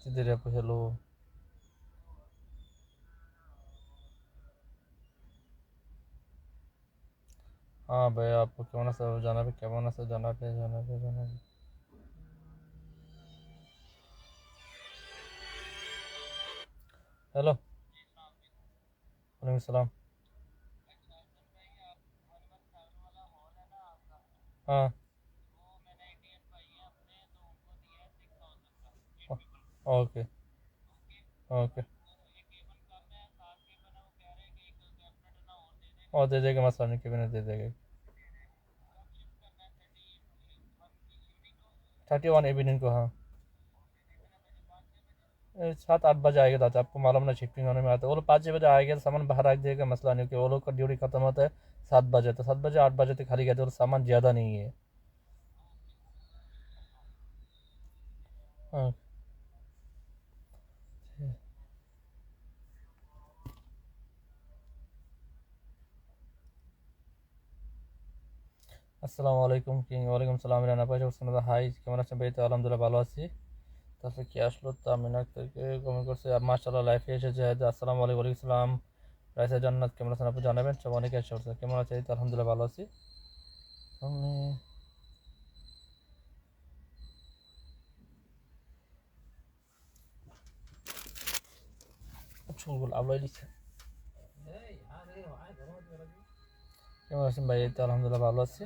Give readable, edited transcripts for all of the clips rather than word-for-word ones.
মসজিদের আপু হ্যালো। হ্যাঁ ভাই আপু কেমন আছে জানাবে, কেমন আছে জানাবে জানাবে জানাবে। হ্যালো, ওয়ালাইকুম আসসালাম। हाँ। ओके। ओके। और दे देगा, मसला नहीं, कैबिनेट दे देगा। 31 इवनिंग को, हाँ। 7-8 बजे आएगा दादा, आपको मालूम ना शिफ्टिंग होने में आता है। वो लोग 5 बजे आएगा, सामान बाहर रख देगा, मसला नहीं। कि वो लोग का ड्यूटी खत्म होता है 7 बजे, तो 7 बजे 8 बजे तक खाली गया तो सामान ज़्यादा नहीं है। हाँ। আসসালামু আলাইকুম কিং। ওয়ালাইকুম সালাম রানা পাশে বলছেন। হাই, কেমন আছেন ভাই? তো আলহামদুলিল্লাহ ভালো আছি। তারপরে কি আসলো তামিনাক থেকে কমেন্ট করছে, মাশাআল্লাহ লাইফে এসেছে। আসসালামু আলাইকুম। ওয়ালাইকুম সালাম। রাইসা জান্নাত কেমন আছেন আপনি জানাবেন। সব অনেকে এসে পড়ছে, কেমন আছে? এই তো আলহামদুলিল্লাহ ভালো আছি। আমি চুলগুলো আবলাই দিচ্ছে। কেমন আছেন ভাই? এই তো আলহামদুলিল্লাহ ভালো আছি।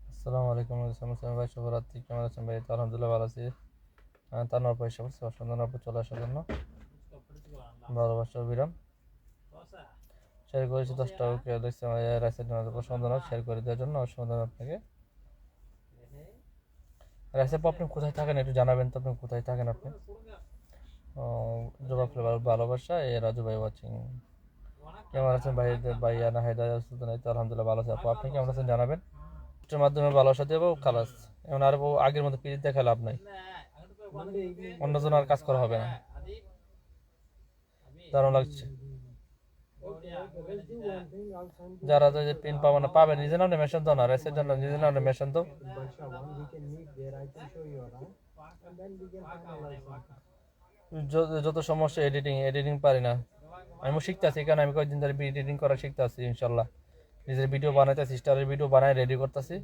আসসালামু আলাইকুম আসসালাম ভাই, শুভরাত্রি। কেমন আছেন ভাই? তো আলহামদুলিল্লাহ ভালো আছি। তানোর পয়সা পড়ছে অসন্ধান আপু চলে আসার জন্য ভালোবাসা অবিরাম শেয়ার করেছি 10টা। ওকে দেখছি রাইসের জন্য অসন্ধান শেয়ার করে দেওয়ার জন্য অসন্ধান আপনাকে। রাইসেপ আপনি কোথায় থাকেন একটু জানাবেন তো, আপনি কোথায় থাকেন আপনি? জবাব ভালোবাসা এ রাজু ভাই ওয়াচিং। কেমন আছেন ভাই? ভাইয়া না হায়দা সুলতান? এই তো আলহামদুলিল্লাহ ভালো আছে আপু, আপনি কেমন আছেন জানাবেন। এটার মাধ্যমে ভালোবাসা দেবো খালাস। এখন আর আগের মতো পিরিত দেখা লাভ নাই, অন্যজন আর কাজ করা হবে না। দারুণ লাগছে। যারা যে পিন পাবে না পাবে, নিজে নামে মেশন দাও না, রেসের জন্য নিজে নামে মেশন দাও। যত সমস্যা এডিটিং এডিটিং পারি না আমি, শিখতে আছি। কারণ আমি কয়েকদিন ধরে এডিটিং করা শিখতে আছি ইনশাল্লাহ। নিজের ভিডিও বানাইতেছি, স্টারের ভিডিও বানাই রেডি করতেছি।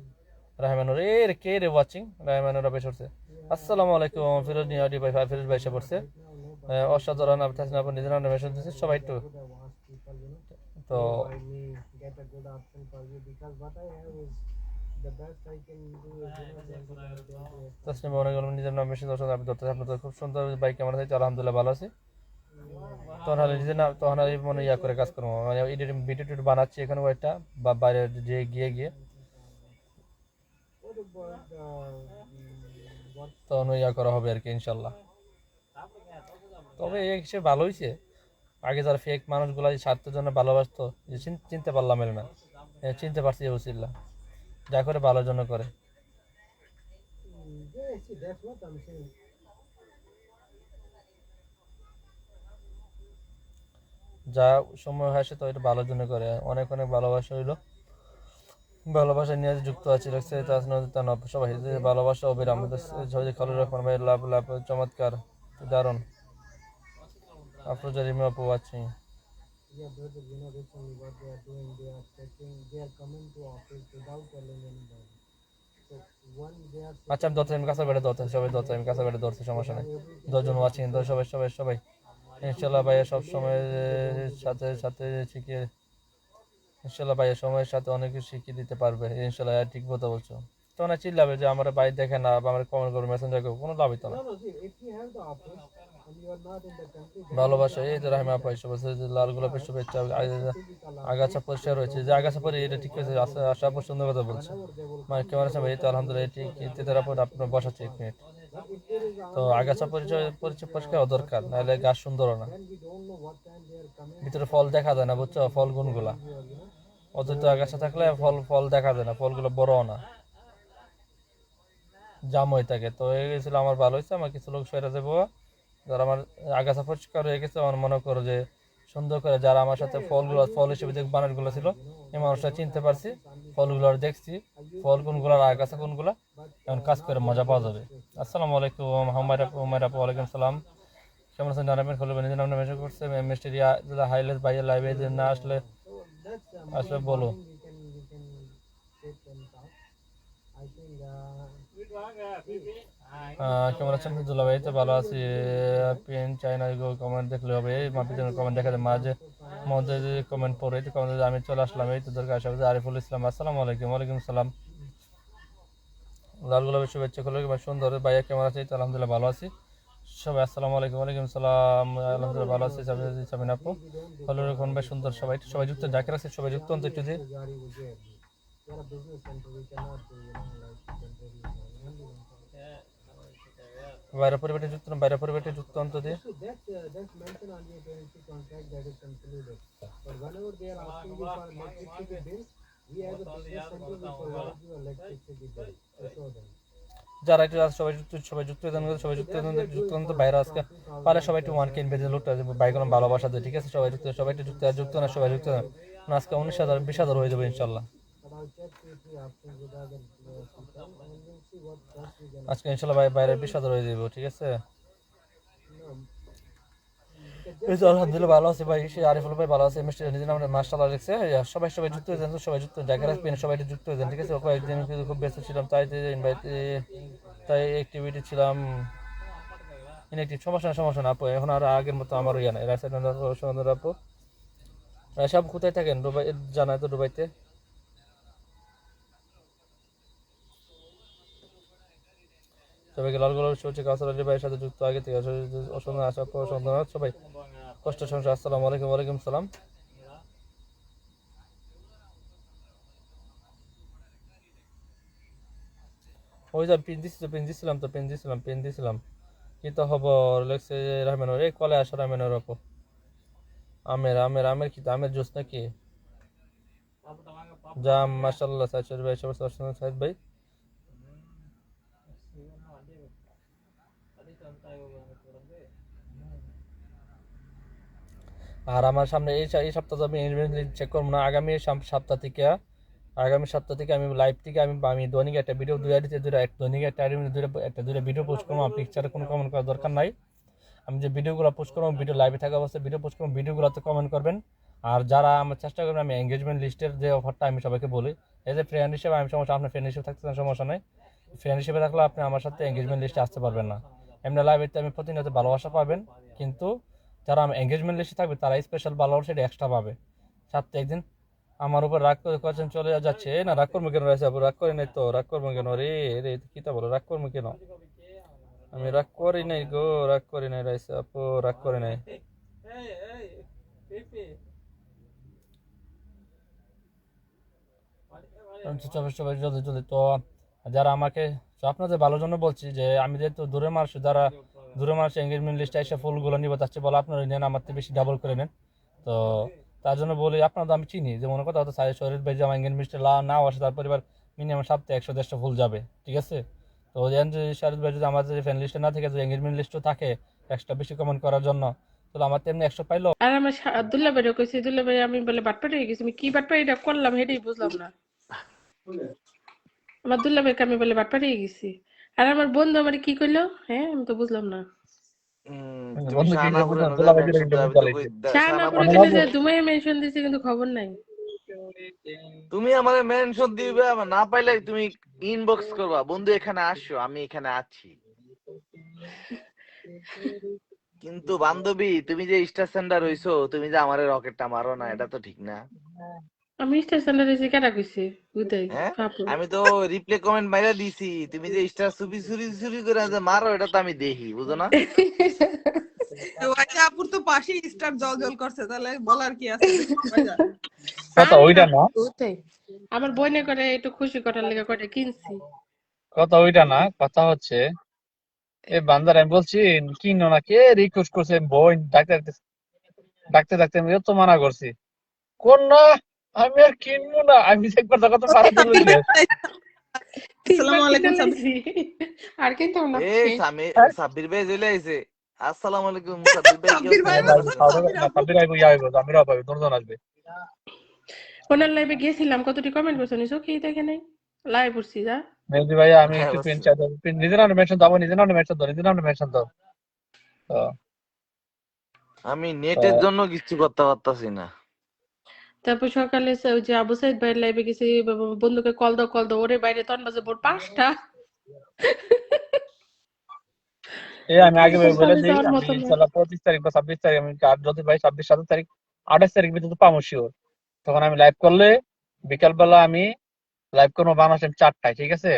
রাহমানুর এ কে রে ওয়াচিং, রাহমানুর বেশ পড়ছে। আসসালামু আলাইকুম ফিরোজ নিয়াদি ভাই, ফিরোজ ভাই এসে পড়ছে। অসাধারণ আপনি নিজের নামে মেশন দিচ্ছি সবাই একটু। তো তাসনিমা অনেক নিজের নাম মেশিন দর্শন আপনি ধরতে আপনাদের খুব সুন্দর বাইক। কেমন আছে? আলহামদুলিল্লাহ ভালো আছি। তখন হলে নিজের নাম তখন হলে মনে ইয়া করে কাজ করবো, মানে এডিটিং ভিডিও টিডিও বানাচ্ছি এখানে ওইটা বা বাইরে যে গিয়ে গিয়ে তখন ইয়া করা হবে আর কি ইনশাল্লাহ। তবে এই হিসেবে ভালো হয়েছে। আগে যারা ফেক মানুষগুলো স্বার্থের জন্য ভালোবাসতো, যে চিনতে পারলাম এর না, চিনতে পারছি ওসিল্লা যা করে ভালোর জন্য করে। যা সময় হয় সে তো এটা ভালোর জন্য করে। অনেক অনেক ভালোবাসা হইলো, ভালোবাসা নিয়ে যুক্ত আছে রাখছে সবাই। ভালোবাসা অবিরাম। খালুর রহমান ভাই লাভ লাভ চমৎকার, দারুণ। আফরোজা রিমি আপু আছে। আচ্ছা আমি 10 টাইম কাছে বেড়ে ধরতে, সবাই 10 টাইম কাছে বেড়ে ধরছে, সমস্যা নেই। 10 জন ওয়াচিং, সবাই সবাই সবাই ইনশাল্লাহ ভাইয়া সব সময় সাথে সাথে শিখিয়ে, ইনশাল্লাহ ভাইয়া সময়ের সাথে অনেক কিছু শিখিয়ে দিতে পারবে ইনশাল্লাহ। ঠিক কথা বলছো। তো না চিল্লাবে যে আমার ভাই দেখে না বা আমার কমেন্ট করবে মেসেঞ্জার করবে, কোনো লাভ হইতো না। ভালোবাসা এই যে রাহিমা আপা এসে বলছে যে লাল গোলাপের শুভেচ্ছা। আগাছা পরিষ্কার রয়েছে, যে আগাছা পরে এটা ঠিক আছে। আশা আপু সুন্দর কথা বলছে। মানে কেমন আছেন ভাই? তো আলহামদুলিল্লাহ। এটি তেতারা পর আপনার বসাচ্ছি 1 মিনিট। তো আগাছা পরিষ্কার দরকার, নাহলে গাছ সুন্দর না। ভিতরে ফল দেখা যায় না, বুঝছো, ফল গুনগুলা অতিরিক্ত আগাছা থাকলে ফল দেখা যায় না, ফলগুলো বড় না, জাম হয়ে থাকে। তো এই ছিল আমার ভালো হয়েছে, আমার কিছু লোক সরে যাবো, যারা আমার আগাছা পরিষ্কার হয়ে গেছে, আমার মনে করো যে সুন্দর করে যারা আমার সাথে ফল হিসেবে যে বানরগুলো ছিল, এই মানুষটা চিনতে পারছি, ফলগুলো দেখছি, ফল কোনগুলো আর আগাছা কোনগুলা, এখন কাজ করে মজা পাওয়া যাবে। আসসালামু আলাইকুম হুমায়রা আপু, ওয়ালাইকুম সালাম। কেমন আছেন জানাবেন, খোলবেন নিজের নামে মেসেজ করছে মিস্টেরিয়া হাইলাইট বাইরে লাইভে না আসলে আসলে বলো। কেমন আছেন দুলা ভাই? তো ভালো আছি। পেন চাইনা কমেন্ট দেখলে হবে, মাপিজনের কমেন্ট দেখা যায় মাঝে মধ্যে কমেন্ট পড়ে, তো কমেন্ট আমি চলে আসলাম, এই তো দরকার আসবে। আরিফুল ইসলাম, আসসালামু আলাইকুম। ওয়ালাইকুম সালাম। লাল গোলাপের শুভেচ্ছা করলো, সুন্দর ভাইয়া কেমন আছে? তো আলহামদুলিল্লাহ ভালো আছি সবাই। আসসালামু আলাইকুম। ওয়ালাইকুম সালাম, আলহামদুলিল্লাহ ভালো আছি। সাবিনা আপু, হলো কোন ভাই সুন্দর, সবাই সবাই যুক্ত, যাকে রাখছে সবাই যুক্ত অন্ত একটু দিয়ে। বাইরে পরিবারে যুক্ত, বাইরে পরিবারে যুক্ত অন্ত দিয়ে। যারা একটু সবাই যুক্ত বাইরে আজকে পারে সবাই একটু ওয়ান কিনবে, যে লোকটা বাইকগুলো ভালোবাসা দেয়, ঠিক আছে? সবাই একটু যুক্ত না, সবাই যুক্ত না, আজকে 19,000 20,000 হয়ে যাবে ইনশাল্লাহ। আজকে ইনশাল্লাহ বাইরে 20,000 হয়ে যাবে, ঠিক আছে? আলহামদুলিল্লাহ ভালো আছে ভাই, সে আরিফুল ভাই ভালো আছে, মিস্টার নিজের নামে মাশাআল্লাহ লিখছে। সবাই যুক্ত হয়ে যান, সবাই যুক্ত, জায়গা রাখবেন, সবাই যুক্ত হয়ে যান, ঠিক আছে? কয়েকদিন খুব ব্যস্ত ছিলাম, তাই অ্যাক্টিভিটি ছিলাম ইনঅ্যাক্টিভ। সমস্যা না আপু, এখন আর আগের মতো আমার ইয়া নাই। রাইসার আপু, সব কোথায় থাকেন? দুবাই জানায় তো, দুবাইতে। সবাইকে লাল গোলাপ শুভেচ্ছা, কাউসার আলী ভাইয়ের সাথে যুক্ত আগে থেকে অসংখ্য আশা অসংখ্য সবাই কষ্ট সংসার। আসসালামু আলাইকুম। ওয়ালাইকুম সালাম। ওই যে পেন দিছিলাম কি তো খবর লেখছে রহমানের, এই কলে আসা রহমানের আপু। আমের কি আমের জুস নাকি? জাম, মাশাআল্লাহ। সাইদ ভাই, সবার সাইদ ভাই। আর আমার সামনে এই সপ্তাহে আমি চেক করবো না, আগামী সপ্তাহ থেকে আমি লাইভ থেকে আমি দৈনিক একটা ভিডিও দৈনিক একটা দুইটা ভিডিও পোস্ট করবো। পিকচারে কোনো কমেন্ট করার দরকার নাই। আমি যে ভিডিওগুলো পোস্ট করবো, ভিডিও লাইভে থাকা অবস্থায় ভিডিও পোস্ট করবো, ভিডিওগুলোতে কমেন্ট করবেন। আর যারা আমার চেষ্টা করবেন, আমি এঙ্গেজমেন্ট লিস্টের যে অফারটা আমি সবাইকে বলি, এই যে ফ্রেন্ড হিসেবে আমি সমস্যা, আপনার ফ্রেন্ড হিসেবে থাকতে সমস্যা নাই, ফ্রেন্ড হিসেবে থাকলে আপনি আমার সাথে এঙ্গেজমেন্ট লিস্টে আসতে পারবেন না। এমনি লাইভেতে আমি প্রতিনিয়ত ভালোবাসা পাবেন, কিন্তু যারা আমি এঙ্গেজমেন্ট লিস্টে থাকবে তারা স্পেশাল ভালোবাসা এটা এক্সট্রা পাবে। সাথে একদিন আমার উপর রাগ করে কয়েকজন চলে যাচ্ছে, না রাগ করবো কেন? রয়েছে আপু, রাগ করে নাই তো, রাগ করবো কেন? রে রে কি তা বলো, রাগ করবো কেন? আমি রাগ করি নাই গো, রাগ করি নাই রাইসা আপু, রাগ করি নাই। সবাই জলদি জলদি তো, যারা আমাকে, আপনাদের ভালোর জন্য বলছি যে আমি যেহেতু দূরের মানুষ এঙ্গেজমেন্ট লিস্টে এসে ফুলগুলো নিব, তার চেয়ে বলো আপনারা নেন, আমার থেকে বেশি ডাবল করে নেন। তো তার জন্য বলি, আপনারা তো আমি চিনি, যে মনে কথা হতো শরীর ভাই যে আমার এঙ্গেজমেন্ট লিস্টে নাও আসে, তার পরিবার মিনিমাম সপ্তাহে 100-150 ফুল যাবে, ঠিক আছে? তো শরীর ভাই যদি আমাদের ফ্যান লিস্টে না থাকে, যদি এঙ্গেজমেন্ট লিস্টও থাকে এক্সট্রা বেশি কমেন্ট করার জন্য, তাহলে আমার তেমনি 100 পাইলো। আর আমার দুল্লা ভাইরে কইছি, দুল্লা ভাই আমি বলে বাটপাটি হয়ে গেছি, আমি কি বাটপাটিটা করলাম সেটাই বুঝলাম না। আমার দুল্লা ভাইকে আমি বলে বাটপাটি হয়ে গেছি, আর আমার বন্ধু আমার কি কইলো, হ্যাঁ আমি তো বুঝলাম না। শাহনাপুরে কেন যে তুমি মেনশন দিছি, কিন্তু খবর নাই। তুমি আমারে মেনশন দিবে, না পাইলে তুমি ইনবক্স করবা, বন্ধু এখানে আসো, আমি এখানে আছি। কিন্তু বান্ধবী, তুমি যে স্টার সেন্টার হইছো, তুমি যে আমারে রকেটটা মারো না, এটা তো ঠিক না। আমি স্টার সেন্টার হইছি কেডা কইছে? বুঝাই আমি তো রিপ্লে কমেন্ট মাইরা দিছি, তুমি যে স্টার চুরি করে যে মারো, এটা তো আমি দেখি, বুঝো না? আপুর তো পাশেই স্টার জল করছে, তাহলে বলার কি আছে? কথা ওইটা না, আমার বইনে করে একটু খুশি করার লেগে করে কিনছি। কথা ওইটা না, কথা হচ্ছে এ বান্দার আমি বলছি কিনো না, কে রিকোয়েস্ট করছে বোন ডাকতে আমি তো মানা করছি, কোন না আমি আর কিনবো না, আমি একবার যখন তো পারা দিল সাব্বির ভাই তিনবার আসসালামু কিনে আলাইকুম সাব্বির লাইছি আর কিন্তু না এই সাব্বির ভাই চলে আইছে। আসসালামু আলাইকুম সাব্বির ভাই, কি সাব্বির ভাই অবস্থা? সাব্বির আপু সাবির আইবো ইয়া আইবো আমিরও পাবো দুজন আসবে। ওনার লাইভে গেছিলাম, কতটি কমেন্ট করছো নিছো কি দেখে নাই, লাইভ করছি যা। মেহেদি ভাইয়া আমি হ্যাঁ, একটু পিন অবশ্যই। চাই দেবো, নিজের নামে মেনশন দাও, নিজের নামে মেনশন দাও। তো আমি নেটের জন্য কিছু করতে পারতাছি না। তারপর সকালে ওই যে আবু সাইদ ভাইয়ের লাইভে গেছি, বন্ধুকে কল দাও ওরে বাইরে তখন বাজে ভোর 5টা। আমি আগে বলে সকালে দিই, যাওয়ার আমি মতো না। ইনশাল্লাহ 25 তারিখ বা 26 তারিখ আমি কাজ যদি ভাই 27 তারিখ 28 তারিখ ভিতরে পাবো শিওর। তখন আমি লাইভ করলে বিকালবেলা আমি লাইভ করবো বাংলাদেশের 4টায়, ঠিক আছে?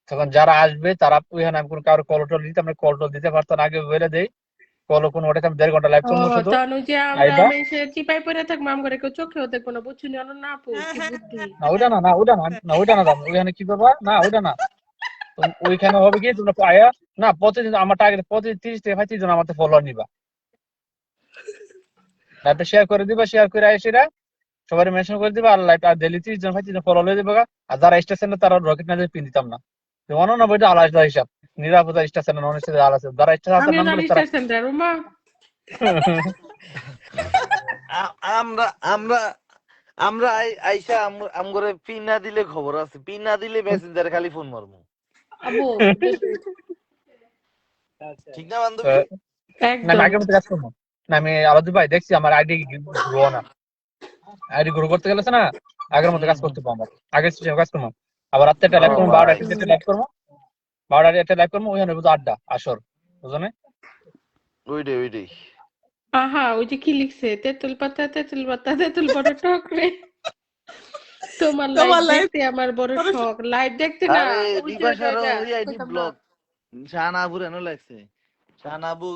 তখন যারা আসবে তারা ওইখানে আমি কোনো কারো কল টল দিতে, আমরা কল টল দিতে পারতাম আগে বলে দেই, কল কোনো ওটাতে আমি 1.5 ঘন্টা লাইভ করবো শুধু। তখন ওই যে আমরা আইবা মেসে চিপাই পড়ে থাকবো, আমরা কেউ চোখেও দেখবো না, বুঝছি না না আপু কি বুদ্ধি। না ওইটা না ওইটা না ওইখানে কি করবা না ওইটা না, ওইখানে হবে কি তোমরা আয়া না প্রতিদিন আমার টার্গেট প্রতিদিন 30 থেকে 35 জন আমাদের ফলোয়ার নিবা, লাইভটা শেয়ার করে দিবা, শেয়ার করে আইসিরা সবাই মেনশন করে দিবা, আর লাইভ আর ডেলি 30 জন 35 জন ফলো হয়ে দিবা। আর যারা স্টেশনে তারা রকেট না পিন দিতাম না, অন্য না বইটা আলাদা হিসাব, নিরাপত্তা স্টেশনে নন স্টেশনে আলাদা, যারা স্টেশন আমিও নাম জানি তারা স্টার সেন্টার উমা। আমরা আমরা আমরা আইসা আমগরে পিন না দিলে খবর আছে, পিন না দিলে মেসেঞ্জারে খালি ফোন মারবো। আবু ঠিক না বান্ধবী? না আমি একদম আগের মতো কাজ করবো না, আমি আলাদা ভাই দেখছি আমার আইডি গ্রো না, আইডি গ্রো করতে গেলে না আগের মতো কাজ করতে পারবো, আগের সিস্টেমে কাজ করবো। আবার রাত্রে একটা লাইভ ও করবো, ভাই, 12টা একটা লাইভ করবো, 12টা একটা লাইভ করবো, ওইখানে বুঝো আড্ডা আসর, বুঝো না? ওইটাই। আহা ওই যে কি লিখছে, তেঁতুল পাতা টকরে। তোমার লাইভ লাইভ দেখতে আমার বড় শখ, লাইভ দেখতে না আরে ওই যে বিপাশারও জায়গা ওই আইডি কইতাম না। ব্লক। শাহনাবুর এনো লাগছে। শাহনাবু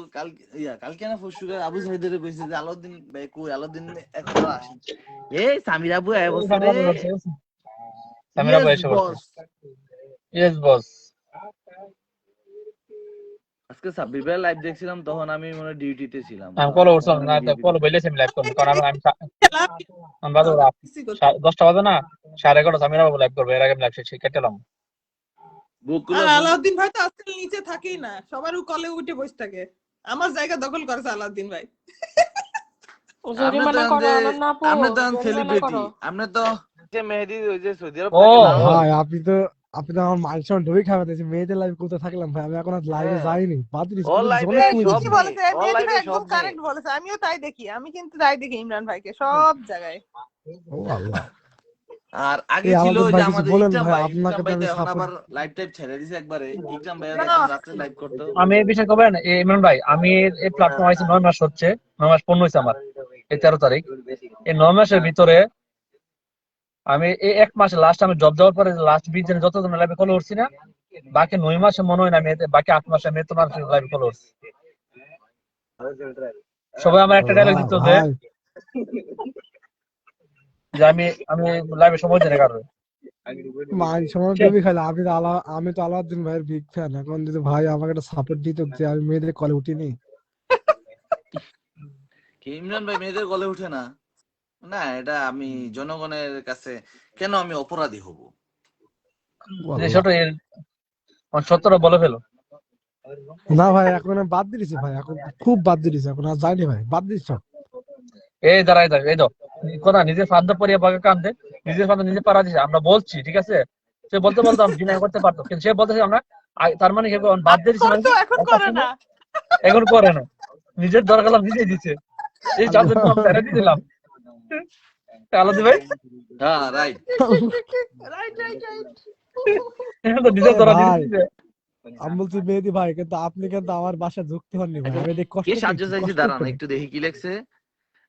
কালকে না পরশু আবু সাইদের কইছে যে আলাউদ্দিন ভাই কই, আলাউদ্দিন এখন আসেন। এই সামির আবু আয় বসে রে। সামিরা ইয়েস ভাই এসে বস। Yes boss. আজকে সাব্বির ভাই লাইভ দেখছিলাম, তখন আমি মনে ডিউটিতে ছিলাম। আমি কল করছিলাম না, কল বলেছি আমি লাইভ করবো, কারণ আমি বাদে 10টা বাজে না 11:30 সামিরা বাবু লাইভ করবো, এর আগে আমি লাইভ শেষ কেটেলাম। আলাউদ্দিন ভাই তো আজকাল নিচে থাকেই না, সবার কলে উঠে বসে থাকে। আমার জায়গা দখল করেছে আলাউদ্দিন ভাই। জরিমানা করো না আপু, আমরা তো জরিমানা সেলিব্রিটি, করো। আমরা তো যে মেহেদি ওই যে সৌদি আরব ও থাকে না, ভাই আপনি তো আমার মাইলস্টোন ঢুকে খাওয়াতেছি, মেয়েদের লাইভ কোথায় থাকলাম ভাই, আমি এখন আর লাইভে হ্যাঁ। যাইনি, বাদ দিয়েছি, ওর লাইভে অনেক কমে সব গেছে। কি বলেছে মেয়ে, ওর মেহেদি লাইভে ভাই সব একদম মেয়ে। কারেক্ট বলেছে, আমিও তাই দেখি, আমি কিন্তু তাই দেখি ইমরান ভাইকে সব জায়গায়। ও আল্লাহ, আর আগে এই ছিল আলাদা ওই ভাই যে কিছু আমাদের বলেন ইকরাম ভাই, ভাই, আপনাকে ইকরাম তো ভাই তো আমি এখন সাপোর্ট। আবার লাইভ টাইপ ছেড়ে দিছে একবারে। ইকরাম ভাই না, এখন রাতে লাইভ করতো। আমি এই বিষয়ে খবর না ইমরান ভাই, আমি এই প্ল্যাটফর্ম আইছি 9 মাস হচ্ছে, 9 মাস পূর্ণ হয়েছে আমার এই 13 তারিখ। এই 9 মাসের ভিতরে আমি এই 1 মাস লাস্ট আমি জব দেওয়ার পরে লাস্ট 20 দিনে যতজন লাইভে কল করছি না, বাকি 9 মাসে মনে হয় না আমি বাকি 8 মাসে আমি তোমার লাইভে কল করছি। সবাই আমার একটা ডায়লগ দিত যে ভাই যে আমি লাইভে সময় দিই না কারণ মাইল সময় ডুবে খাইলে, আমি তো আলাউদ্দিন ভাইয়ের বিগ ফ্যান। এখন যদি ভাই আমাকে একটা সাপোর্ট দিত যে আমি মেয়েদের কলে উঠিনি। কি ইমরান ভাই মেয়েদের গলে উঠে না? না, এটা আমি জনগণের কাছে কেন আমি অপরাধী হব? ও যে আল্লাহ। ছোট সত্যটা বলে ফেলো। না ভাই এখন আমি বাদ দিয়েছি ভাই, এখন খুব বাদ দিয়েছি, এখন আর যাইনি ভাই, বাদ দিয়েছি সব। এই দাঁড়াই এই দাও কথা, নিজের ফান্দ পরিয়া বাগে কান্দে, নিজের ফান্দ নিজে পারা দিছে, আমরা বলছি ঠিক আছে, সে বলতে বলতাম ডিনাই করতে পারতো, কিন্তু সে বলতেছে আমরা তার মানে কি বাদ দিয়ে দিছি, মানে করতো, এখন করে না। এখন করে না, নিজের দরকার নিজেই দিচ্ছে, এই চারজন আমি ছেড়ে দিয়ে দিলাম। আলাদা ভাই হ্যাঁ, রাইট। Right right right. এখন তো নিজের দরকার ভাই দিচ্ছে। আমি বলছি মেহেদি ভাই, কিন্তু আপনি কিন্তু আমার বাসায় যুক্তি হননি ভাই, আমি দেখ কষ্ট কে সাহায্য পেয়েছি, চাইছি কষ্ট দাঁড়ান পেয়েছি। একটু দেখি কি লেখছে।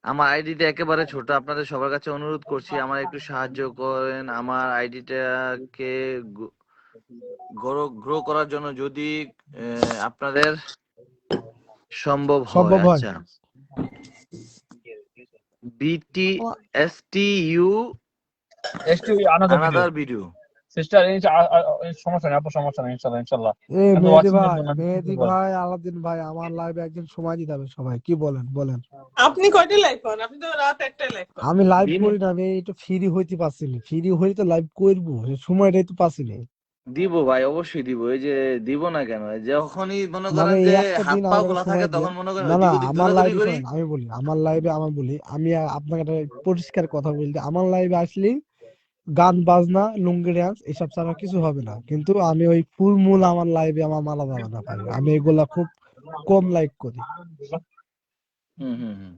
আমার আইডিটা একেবারে ছোট, আপনাদের সবার কাছে অনুরোধ করছি আমার একটু সাহায্য করেন আমার আইডিটাকে গ্রো করার জন্য, যদি আপনাদের সম্ভব সম্ভব হয়। হয়। আচ্ছা, BTSTU একটু another video another video. Sister সমস্যা নেই আপু, সমস্যা নেই, ইনশাল্লাহ ইনশাল্লাহ। এ আমি তো মেহেদি ওয়াচিং এর ভাই, জন্য আমি কি মেহেদি বলবো আর? ভাই, আলাদিন ভাই, আমার লাইভে একদিন সময় দিতে হবে সবাই, কি বলেন বলেন? আপনি কয়টা লাইভ করেন? আপনি তো রাত একটাই লাইভ করেন। আমি লাইভ দিন করি না, আমি একটু ফ্রি হইতে পারছি না, ফ্রি হইলে তো লাইভ করবো, সে সময়টাই তো পাচ্ছি না। দিব ভাই, অবশ্যই দিব। এই যে দিব না কেন, এই যখনই মনে মানে করেন এই যে একটা হাত দিন পা আমাকে একটা খোলা থাকে সময় দিয়েন। তখন মনে করেন না না, ওইদিক ওদিক আমার দৌড়াদৌড়ি লাইভে করি। শোনেন, আমি বলি আমার লাইভে, আমি বলি, আমি আপনাকে একটা পরিষ্কার কথা বলতে, আমার লাইভে আসলে গান বাজনা লুঙ্গি ড্যান্স এসব ছাড়া কিছু হবে না, কিন্তু আমি ওই ফুল মূল আমার লাইভে আমার মালা যাবে না ভাই, আমি এগুলা খুব কম লাইক করি। হুম হুম হুম,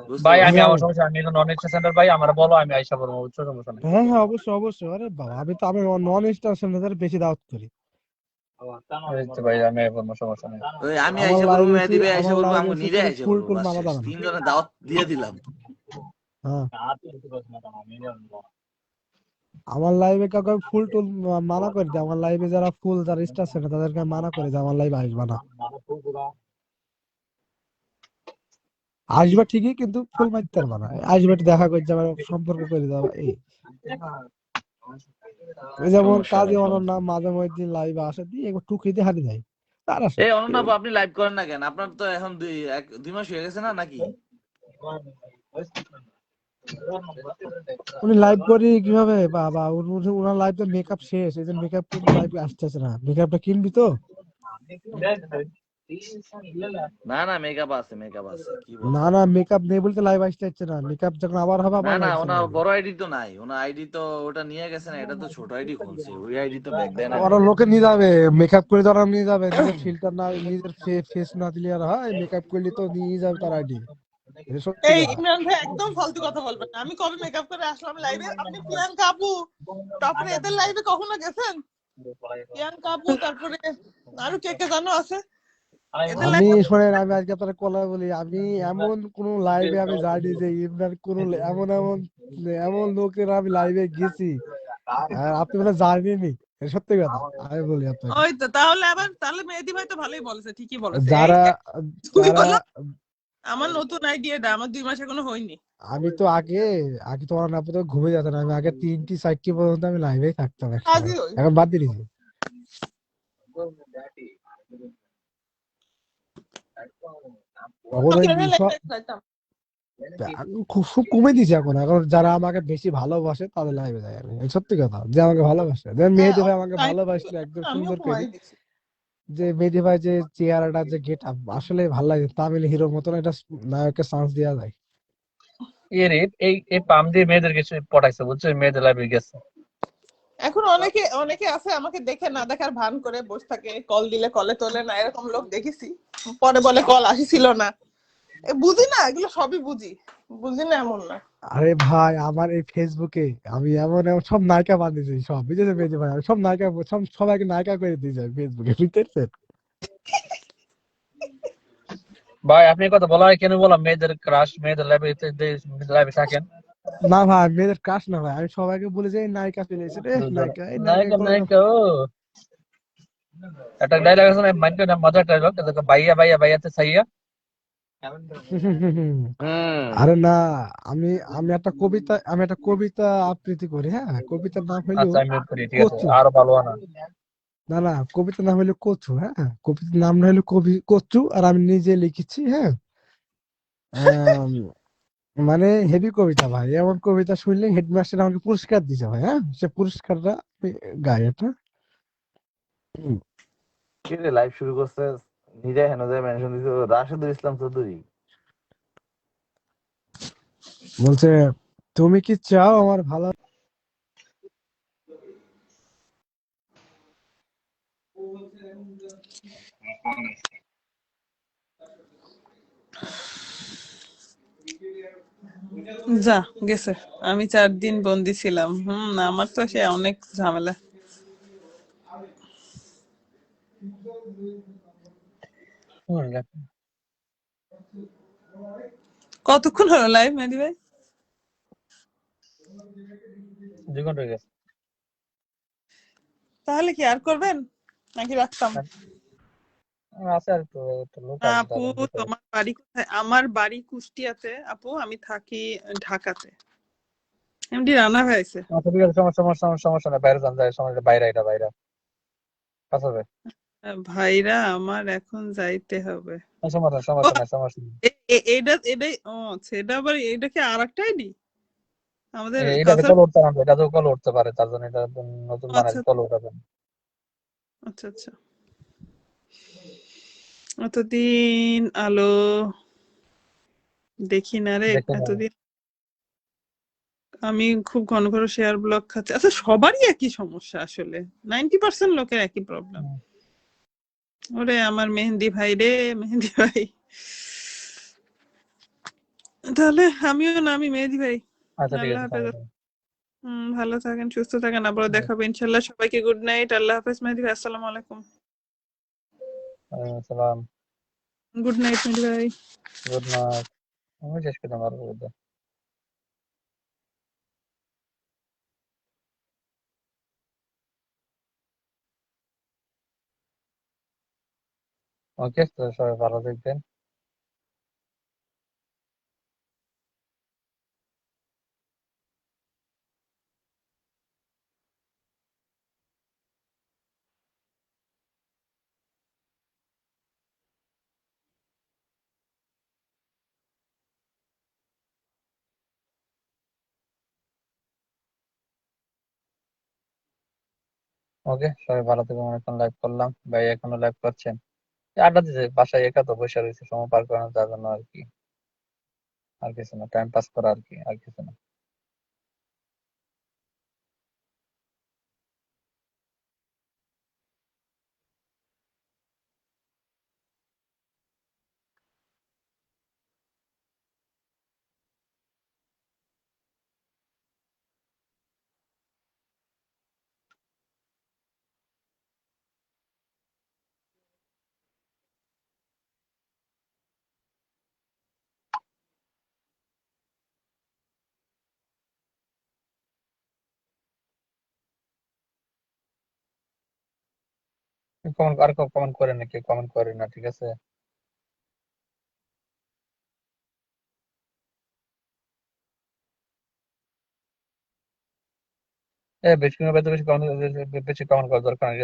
বুঝতে ভাই আমি পারছি। আমার সমস্যা, আমি নন এক্সট্রা সেন্টার ভাই, আমার বলো আমি আইসা করবো, বুঝছো, সমস্যা নেই। হ্যাঁ হ্যাঁ, অবশ্যই অবশ্যই, আরে বাবা, আমি নন স্টার বেশি দাওয়াত করি। এই তো ভাই আমি করবো, সমস্যা নেই। ওই আমি আমার আইসা পড়বো, লাইভে এসে, মেহেদি ভাই আইসা আমার পড়বো, লাইভে আমি এসে নিজে কোনো আইসা ফুল পড়বো, টুল বাস মারা শেষ, যাবে না। 3 জনের দাওয়াত দিয়ে দিলাম। হ্যাঁ, আমার লাইভে কাউকে আমি ফুল টুল মানা করে দিই, আমার লাইভে যারা ফুল, যারা স্টার সেটা তাদেরকে আমি মানা করে দিই আমার লাইভে আসবা না। আসবা ঠিকই, কিন্তু ফুল মারতে পারবা না, আসবে একটু দেখা করে যাবে, সম্পর্ক করে যাবে এই। এই যেমন সমস্যা কাজী নেই, অনন্যা সমস্যা নেই। মাঝে মধ্যে লাইভে আসে, দিয়ে একবার টুকিতে হারিয়ে যায়, তার আসে। এই অনন্যাবু, আপনি লাইভ করেন না কেন? আপনার তো এখন 2 মাস হয়ে গেছে না নাকি? উনি লাইভ করি কিভাবে বাবা, উনার লাইভ তো মেকআপ শেষ, এই যে মেকআপ কিনতে লাইভে আসতেছে না, মেকআপটা কিনবি তো? না না, মেকআপ আছে, মেকআপ আছে, কি না বলতেছে? না, মেকআপ নেই বলতে লাইভ আসতে হচ্ছে না, মেকআপ যখন আবার হবে না আবার না, লাইভ চলে ওনার যাবে। বড় আইডি তো নাই, ওনার আইডি তো ওটা নিয়ে গেছে না, এটা তো ছোট আইডি খুলছে, ওই আইডি তো ব্যাক দেয় না ওরা কেউ। লোকে নিয়ে যাবে, মেকআপ করে তো ওরা নিয়ে যাবে, নিজের ফিল্টার না, নিজের ফেস না দিলে আর হয়, মেকআপ করলে তো নিয়ে যাবে তার আইডি, এটা সত্যি এই কথা। ইমরান ভাই একদম ফালতু কথা বলবেন না। আমি কবে মেকআপ করে আসলাম লাইভে? আপনি প্রিয়াঙ্কা আপু, তারপরে এদের লাইভে কখনো গেছেন? প্রিয়াঙ্কা আপু, তারপরে আরো কে কে জানো আছে এদের আমি লাইভে। শোনেন, আমি আজকে আপনার কলা বলি, আমি এমন কোন লাইভে আমি জানি যে ইমরান কোন এমন এমন এমন লোকের আমি লাইভে গেছি, আর আপনি বলে জানেনই, এটা সত্যি কথা আমি বলি আপনাকে। ওই তো, তাহলে আবার তাহলে মেহেদি ভাই তো ভালোই বলেছে, ঠিকই বলেছে। এই যারা তুই যারা হলো আমার নতুন আইডিয়াটা, আমার 2 মাস এখনো হয়নি। আমি তো আগে, আগে তো আমার নাপতে ঘুমিয়ে যেত না, আমি আগে 3টি 4টি পর্যন্ত আমি লাইভেই থাকতাম এক সময়, কাজই ওই এখন বাদ দিয়ে দিয়েছি। তখন ওই আমি সব লাইভে যাইতাম। খুব খুব কমে দিয়েছি এখন, এখন যারা আমাকে বেশি ভালোবাসে তাদের লাইভে যায় আমি, এই সত্যি কথা, যে আমাকে ভালোবাসে, যেমন হ্যাঁ, মেহেদি ভাই আমাকে তাই ভালোবাসলো একদম আমিও সুন্দর করে, কমাই দিছি। যে মেহেদি ভাই যে চেহারাটা, যে গেট আপ, আসলে ভালো লাগে, তামিল হিরোর মতন একটা নায়কের চান্স দেওয়া যায়। এর এই এই পাম দিয়ে মেয়েদের কিছু পটাইছে, বুঝছো, মেয়েদের লাইভে গেছে। এখন অনেকে অনেকে আছে আমাকে দেখে না দেখার ভান করে বসে থাকে, কল দিলে কলে তোলে না, এরকম লোক দেখেছি। পরে বলে কল আসিছিল না। বুঝি না, এগুলো সবই বুঝি, বুঝি না এমন না। আরে ভাই, আমার এই ফেসবুকে আমি এমন এমন সব নায়িকা বানিয়েছি, সব বুঝেছে মেহেদি ভাই, আমি সব নায়িকা, সবাইকে নায়িকা করে দিয়েছি ফেসবুকে, বুঝতে পারছেন? ভাই আপনি কথা বলা হয় কেন, বললাম মেয়েদের ক্রাশ, মেয়েদের লাইভে লাইভে থাকেন। না ভাই, মেয়েদের ক্রাশ না ভাই, আমি সবাইকে বলে যে এই নায়িকা চলে এসেছে রে, নায়িকা, এই নায়িকা নায়িকা করে দাও। নায়িকা ও একটা ডায়লগ আছে না, মানতে না, মজার ডায়লগ, ভাইয়া ভাইয়া ভাইয়াতে সাইয়া। হুম। আরে না, আমি আমি একটা কবিতা আবৃত্তি করি, হ্যাঁ, কবিতার নাম হইলো আচ্ছা আমি করি, ঠিক আছে, কচু। আরো ভালো না। না না, কবিতার নাম হইলো কচু, হ্যাঁ, কবিতার নাম হইলো কবি কচু, আর আমি নিজে লিখেছি, হ্যাঁ। আম, মানে হেভি কবিতা ভাই, এমন কবিতা শুনলে হেডমাস্টার আমাকে পুরস্কার দিছে ভাই, হ্যাঁ, সে পুরস্কারটা আমি গাই এটা। হুম, কি রে, লাইভ শুরু করছে, নিজে হেন যায় মেনশন দিছে রাশেদুল ইসলাম চৌধুরী। বলছে, তুমি কি চাও আমার ভালো? যা গেছে, আমি 4 দিন বন্দি ছিলাম। আমার তো সে অনেক ঝামেলা। কতক্ষণ হলো লাইভ মেহেদি ভাই? 2 ঘন্টা হয়ে গেছে। তাহলে কি আর করবেন নাকি রাখতাম? আছে আর তো লোক আসবে আপু, তারপর ভিতরে। তোমার বাড়ি কোথায়? আমার বাড়ি কুষ্টিয়াতে আপু, আমি থাকি ঢাকাতে। এমডি রানা হয়েছে। আচ্ছা ঠিক আছে, সমস্যা সমস্যা সমস্যা সমস্যা নাই, বাইরে যান যায়, সমস্যা বাইরে, এটা বাইরে কাজ হবে। ভাইরা আমার এখন যাইতে হবে। সমস্যা ও সমস্যা নাই, সমস্যা নাই। এটা এটাই, ও আচ্ছা, এটা আবার, এটা কি আর একটা আইডি আমাদের এটাতে কাছে? কল উঠতে পারবে, এটাতেও কল উঠতে পারে, তার জন্য এটা নতুন আচ্ছা বানাইছে, কল উঠাবেন। আচ্ছা আচ্ছা। এতদিন আলো দেখি না রে, দেখে নেন। এতদিন আমি খুব ঘন ঘন শেয়ার ব্লক খাচ্ছি। আচ্ছা, সবারই একই সমস্যা আসলে, 90% লোকের একই প্রবলেম। হুম, ওরে আমার মেহেন্দি ভাই রে, মেহেন্দি ভাই। তাহলে আমিও না, আমি মেহেদি ভাই। আচ্ছা ঠিক আল্লাহ আছে, হাফেজ। সমস্যা নেই। ভালো থাকেন, সুস্থ থাকেন, আবারও দেখাবে ইনশাল্লাহ। সবাইকে গুড নাইট, আল্লাহ হাফেজ মেহেদি ভাই, আসসালামু আলাইকুম। সালাম। গুড নাইট মেহেদি ভাই। Good night. আমি শেষ করতে পারবো। ওকে, তো সবাই ভালো থাকবেন। ওকে, সবাই ভালো থাকবেন। অনেকক্ষণ লাইভ করলাম, ভাই এখনো লাইভ করছেন। আড্ডা দিতে বাসায় একা তো বসে রয়েছে, সময় পার করানো, তার জন্য আর কি, আর কিছু না, টাইম পাস করা আর কি, আর কিছু না। কমেন্ট, আর কমেন্ট করে না, কেউ কমেন্ট করে না, ঠিক আছে। বেশি বেশি কমেন্ট, বেশি কমেন্ট করার দরকার নেই।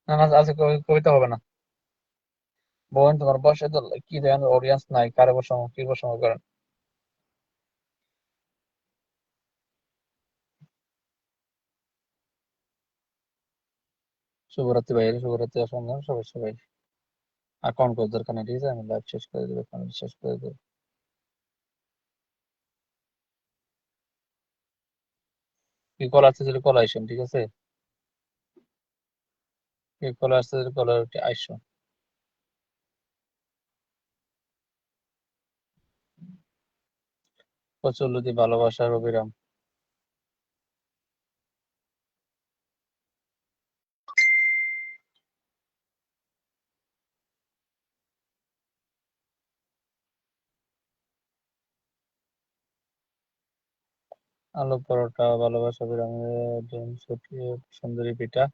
না না, আজকে কবিতা হবে না। বোন, তোমার বসে তো কি দেন, অডিয়েন্স নাই, কারে বসাবো, কি বসাবো করেন। শুভরাত্রি ভাই, শুভরাত্রি, আসুন সবাই সবাই। আর কমেন্ট করার দরকার নেই, ঠিক আছে, আমি লাইভ শেষ করে দেবো, শেষ করে দেবো। কি কল আসতেছিল, কল আইসেন, ঠিক আছে। কি কল আসতেছিল, কল আইসো। প্রচুর ভালোবাসার অবিরাম। আলু পরোটা, ভালোবাসা অবিরামের ডিম ছুটি, সুন্দরী পিঠা।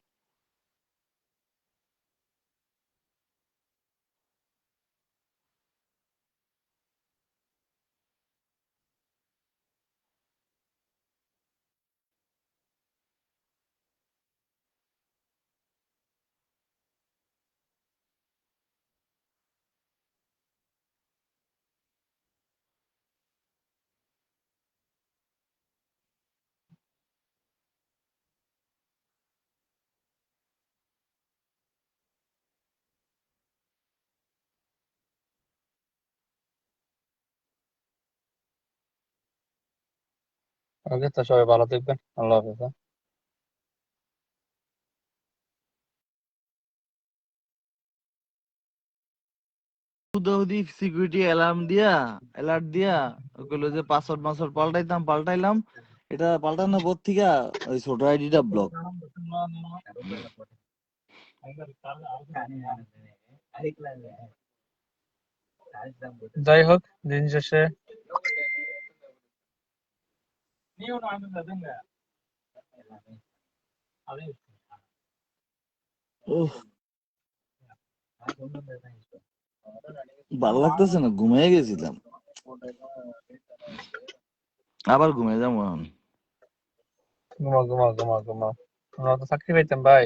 ওকে, তো সবাই ভালো থাকবেন, আল্লাহ হাফেজ। হ্যাঁ? হুদাহুদি সিকিউরিটি অ্যালার্ট দিয়া কইলো যে পাসওয়ার্ড মাসওয়ার্ড পাল্টাইলাম, এটা পাল্টানোর পর থেকে ওই ছোট আইডিটা ব্লক। যাই হোক, দিন শেষে ওহ, ভালো লাগতেছে না, ঘুমিয়ে গেছিলাম, আবার ঘুমিয়ে যাবো এখন। ঘুমাও ঘুমাও ঘুমাও ঘুমাও, আমরা তো চাকরি পাইতাম ভাই।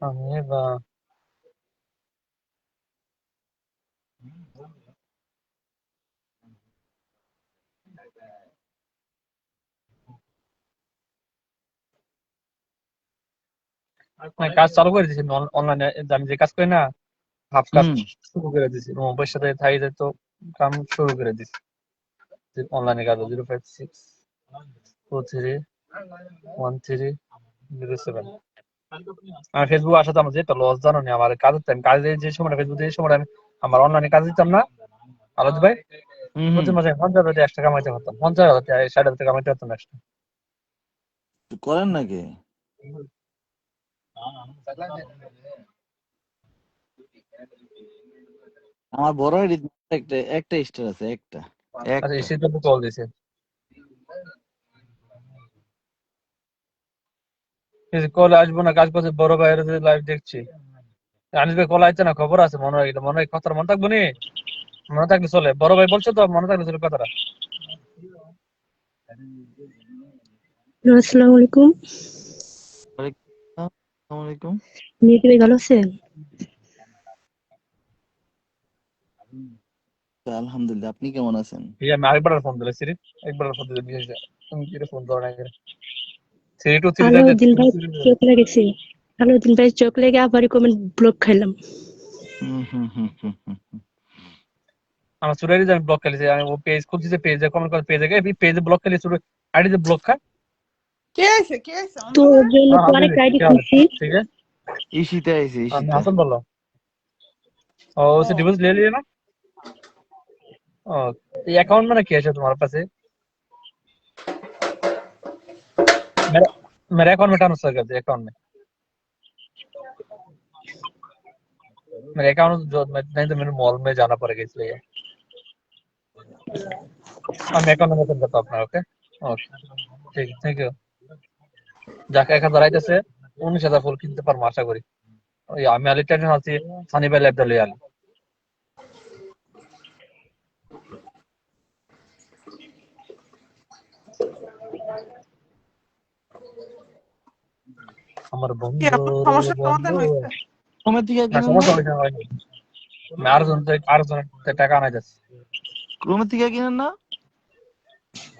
আমি বা কাজ চালু করে দিয়েছি অনলাইনে, আমি যে কাজ করি না, হাফ কাজ হুম, শুরু করে দিয়েছি, মোবাইলের সাথে থাই তো কাম শুরু করে দিয়েছি। অনলাইনে কাজ 056431307। আমার ফেসবুক আসা তো আমার যেটা লস, জানো না, আমার কাজের টাইম, কাজে যে সময় ফেসবুক যে সময় আমি আমার অনলাইনে কাজ দিতাম না আলাদ ভাই, হুম, হুম, প্রতি মাসে 50,000 টাকা কামাইতে পারতাম, 50,000 টাকা 60,000 টাকা কামাইতে পারতাম extra। করেন নাকি? আমার বড় আইডি একটা একটা স্টার আছে, একটা আচ্ছা, একটা এসে তো কল দিছে, কল আসবো না, কাজ করছে বড় ভাইয়ের লাইভ দেখছি। আনিস ভাই কল আইছে না, খবর আছে মনে হয়, এটা মনে হয় কথাটা মনে থাকবো নি, মনে থাকলে চলে, বড় ভাই বলছে তো, মনে থাকলে চলে কথাটা। হ্যালো, আসসালামু আলাইকুম। আসসালামু আলাইকুম। মেয়ে ভাই ভালো আছেন? আলহামদুলিল্লাহ, আপনি কেমন আছেন? ঠিক আমি আরেকবার ফোন দিলে সিরি, একবার ফোন দিলে বিশেষ, তুমি কি ফোন করো না কেন? 323 যাইতে আলাউদ্দিন ভাই চোখ লেগেছে। আলাউদ্দিন ভাই চোখ লেগে আবার কমেন্ট ব্লক খাইলাম। হুম, হুম, হুম, হুম, হুম, হুম। আমার চুরাই আমি ব্লক খেলেছি, আমি ও পেজ খুলছি, যে পেজে কমেন্ট করে পেজে গিয়ে পেজে ব্লক খেলে চুরাই আইডিতে ব্লক খায়। কে আছে তো অঞ্জনা? ওর জন্য হ্যাঁ, তো আমি আরেকটা আইডি কি হাল খুলছি। ঠিক আছে, ইশিতা আইছে, আমি ইশিতা। হাসান বললো, ও ও সে ডিভোর্স ले लिया ना। ও, ये अकाउंट में ना क्या है तुम्हारे पास है? मेरा मेरे अकाउंट में ट्रांसफर कर दे, अकाउंट में मेरे अकाउंट जो नहीं तो मेरे मॉल में जाना पड़ेगा इसलिए। আমি অ্যাকাউন্ট নাম্বার সেন্ড করতে আপনার, ওকে ওকে, ঠিক আছে, থ্যাংক ইউ। যাকে 1,000 আইতেছে 19,000 ফুল কিনতে পারবো আশা করি। ওই আমি আলি টেনশন আছি, সানি ভাই ল্যাবটা লই আলি। আমার কি বন্ধু আপনার রে সমস্যার সমাধান বন্ধু, হয়েছে? ক্রোমে থেকে না কিনেন না? সমস্যা হয়েছে হয়নি, আমি আরেকজনের টাকা আনাই যাচ্ছি। ক্রোমে থেকে কিনেন না?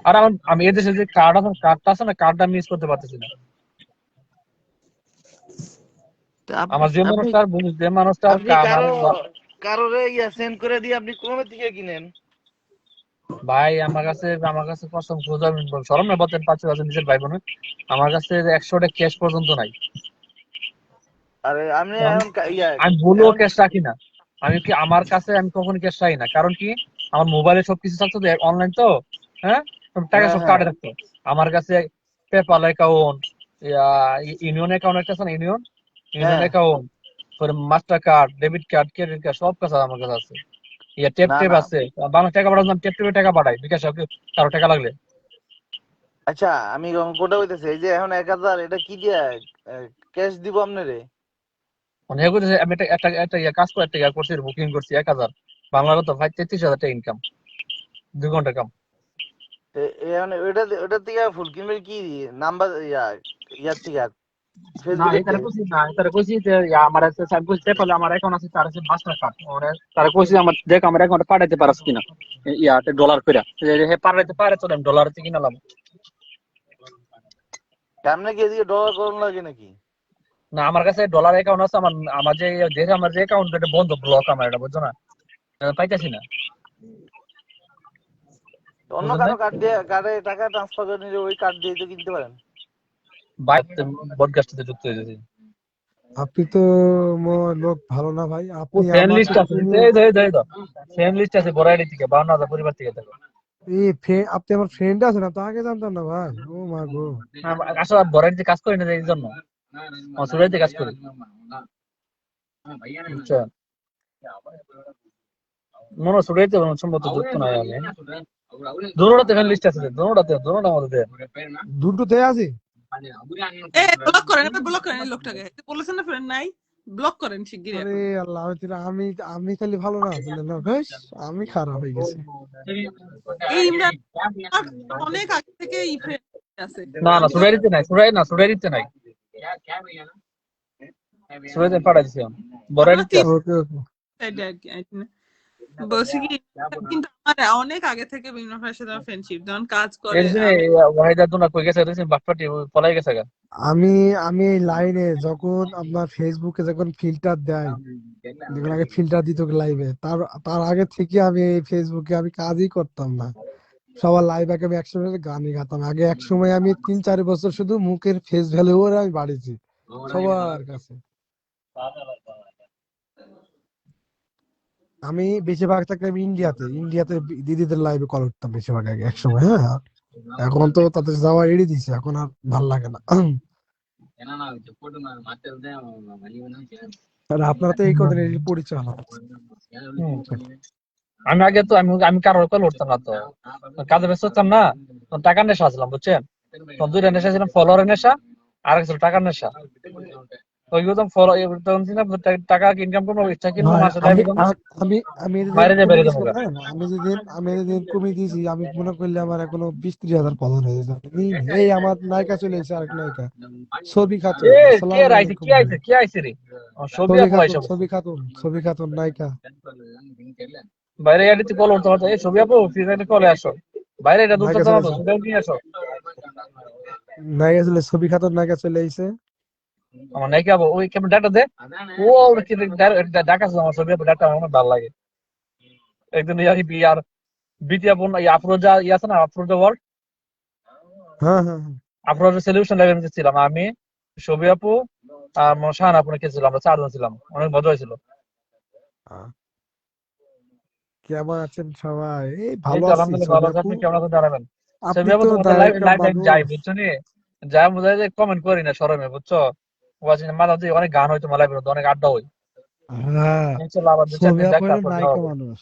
আর আমি এদেশে যে কার্ড আছে, কার্ডটা আছে না, কার্ডটা আমি ইউজ করতে পারতেছি না। তা আমার যে আপনি মানুষটার যে মানুষটার আপনি কারোরে সেন্ড করে দিয়ে আপনি ক্রোমে থেকে কিনেন। ভাই, আমার কাছে কসম খোদা, আমি শরম না বলতেন, 5,000 নিজের ভাই বোনের, আমার কাছে 100টা ক্যাশ পর্যন্ত নাই। আরে আপনি তো এখন আমি ভুলেও এখন ক্যাশ রাখি না, আমি কি আমার কাছে আমি কখনো ক্যাশ রাখি না, কারণ কি আমার মোবাইলে সবকিছু থাকতো অনলাইন তো, হ্যাঁ, সব টাকা হ্যাঁ, সব হ্যাঁ, কার্ডে থাকতো। আমার কাছে পেপাল অ্যাকাউন্ট, ইউনিয়ন অ্যাকাউন্ট একটা আছে না, ইউনিয়ন ইউনিয়ন হ্যাঁ, অ্যাকাউন্ট, পরে master card, debit card, credit card, সব কাছে আমার কাছে আছে। টেপ না, টেপ না, আছে, বাংলা টাকা পাঠাতাম, টেপ টেপে টাকা পাঠাই বিকাশ, কারো টাকা লাগলে। আচ্ছা, আমি কোনটা হইতেছে এই যে এখন 1,000 এটা কি দিয়া ক্যাশ দিব আপনারে? মানে এগুলো যে আমি একটা একটা একটা কাজ করে একটা করছি, বুকিং করছি 1,000, বাংলা কত ভাই, 33,000 টাকা ইনকাম, 2 ঘন্টা কাম। এখন ওটা থেকে ফুল কিনবে কি নাম্বার ইয়ার থেকে না, ফেসবুকের এটারে থেকে? কইছি না, এটারে কইছি যে আমার আছে সাইব কইছি, পেপালে আমার অ্যাকাউন্ট আছে, তার আছে মাস্টার কার্ড, ওরে তারে কইছি আমার দেখ আমার অ্যাকাউন্টে পাঠাইতে পারছ কিনা, ইয়াতে ডলার কইরা, যে হে পাঠাইতে পারে তো আমি ডলার থেকে কিনালাম। সামনে কি এদিকে ডলার করুন লাগে নাকি? না, আমার কাছে ডলার অ্যাকাউন্ট আছে, আমার আমার যে আমার যে অ্যাকাউন্ট, এটা বন্ধ, ব্লক আমার, এটা বুঝছো না। পাইতাছি না। অন্য বুঝলেন কারো নাই? কার্ড দিয়ে কার্ডে টাকা ট্রান্সফার করে নিলে ওই কার্ড দিয়ে তো কিনতে পারেন। পডকাস্টে যুক্ত হয়ে গেছি। আপনি তো লোক ভালো না ভাই, ও আপনি ফ্রেন্ড আমাকে লিস্ট আছে, চিনে এই দাও ফ্রেন্ড লিস্ট আছে বড় আইডি থেকে 52,000 পরিবার থেকে দেখো। আপনি আমার ফ্রেন্ড আছেন, তো আগে জানতাম না ভাই। ও মা গো। আসলে বড় আইডিতে কাজ করি না এই জন্য, সুরাইতে কাজ করি, বুঝছেন? মনে হয় সুরাইতে সম্ভবত যুক্ত নাই আমি। দোনোটাতে ফ্রেন্ড লিস্ট আছে, দোনোটার মধ্যে দেন। দুটোতে আছে। ব্লক করেন, ব্লক করেন এই লোকটাকে। বলেছেন না ফ্রেন্ড নাই, ব্লক করেন শিগগিরই আরে এখন। আল্লাহ, আমি আমি খালি ভালো না তাহলে না বেশ, আমি খারাপ হয়ে গেছি। এই ইমরান অনেক আগে থেকে এই ফ্রেন্ড আছে। না আমি তো সুরাইতে নাই, সুরাইতে নাই, সুরাইতে পাঠাই দিছি আমি। বড় আমরা আইডিতে আছে। ওকে ওকে। বলছি কি, কিন্তু আমার অনেক আগে থেকে বিভিন্ন ভাইয়ের সাথে ফ্রেন্ডশিপ, যখন কাজ করে এই যে আমি ওয়াহিদা দুনা কই গেছে দেখছেন, বাটপাটি পলাই গেছে গা। আমি আমি এই লাইনে যখন আপনার ফেসবুকে যখন ফিল্টার দেয়, যখন আগে ফিল্টার দিত লাইভে, তার তার আগে থেকে আমি এই ফেসবুকে আমি কাজই করতাম না। সবার লাইভ আগে আমি একসময় গানই গাতাম। আগে এক সময় আমি 3-4 বছর শুধু মুখের ফেস ভ্যালু করে আমি বাড়িছি সবার কাছে। আমি বেশিরভাগ থাকতাম ইন্ডিয়াতে দিদিদের লাইভে কল করতাম বেশিরভাগ আগে এক সময়। হ্যাঁ, এখন তো তাদের যাওয়া এড়িয়ে দিছে, এখন আর ভাল লাগে না। আর আপনারা তো এই কদিন এই পরিচয় হলো। আমি আগে তো আমি কারোর কল করতাম না, তো কাজে ব্যস্ত হতাম না, তখন টাকার নেশা আসলাম, বুঝছেন? তখন দুইটা নেশা ছিলাম, ফলোয়ারের নেশা আর এক ছিল টাকার নেশা। ওইগুলো ফলো তখন ছিলাম টাকা ইনকাম করবো, ইচ্ছা কিনবো, ভাই মাসে আমি লাইভে আমি আমি যেদিন বাইরে যাই, কমে বেরিয়ে যাবো। গেছিলাম, হ্যাঁ, আমি যেদিন কমে দিয়েছি, আমি মনে করলে আমার এখনো 20-30 হাজার ফলোয়ার হয়ে যেত। এই আমার নায়িকা চলে এসেছে, আরেক নায়িকা ছবি খাতুন। কে আসসালামু আইছে, আলাইকুম কে ভাই। আইছে, কে আইছে রে? ছবি ছবি আপু খাতুন, আইসা ছবি খাতুন, ছবি খাতুন নায়িকা। বাইরে গাড়িতে কল করতে পারতো, এই ছবি আপু ফ্রি কলে আসো, বাইরে এটা দূর নায়িকা করতে চলে পারতো, এসেছে, সেটাও নিয়ে আসো। নায়িকা চলে, ছবি খাতুন নায়িকা চলে এসেছে। আমার নাকি আবু ওই কেমন ডাটা দে, ও কি ডাকা আছে আমার ছবি আপু, ডাটা আমার ভালো লাগে। একদিন আর বিটিয়া বোন আফরোজা আছে না, আফরোজা ওয়ার্ল্ড, হ্যাঁ হ্যাঁ হ্যাঁ। আফরোজা সলিউশন লাইভে ছিলাম আমি, ছবি আপু আর শাহান আপু কে ছিল, আমরা 4 জন ছিলাম, অনেক মজা হয়েছিল। কেমন আছেন সবাই? এই এই ভালো তো আছি আলহামদুলিল্লাহ ছবি ভালো আছে, আপু। আপনি কেমন আছেন জানাবেন। ছবি আপনি আপু তো তোমাদের লাইভ ডাইরেক্টর লাইভ যাই মানুষ। বুঝছো নি, যা বোঝা যায় কমেন্ট করি না শরমে, বুঝছো? ওয়াচিং মাঝে মধ্যে অনেক গান হইতো, লাইভ অনেক আড্ডা হই, হ্যাঁ, ইনশাল্লাহ আবার 2-4 ছবি দিন আপু দেখ হলো তারপর যাওয়া নায়িকা হবে। মানুষ,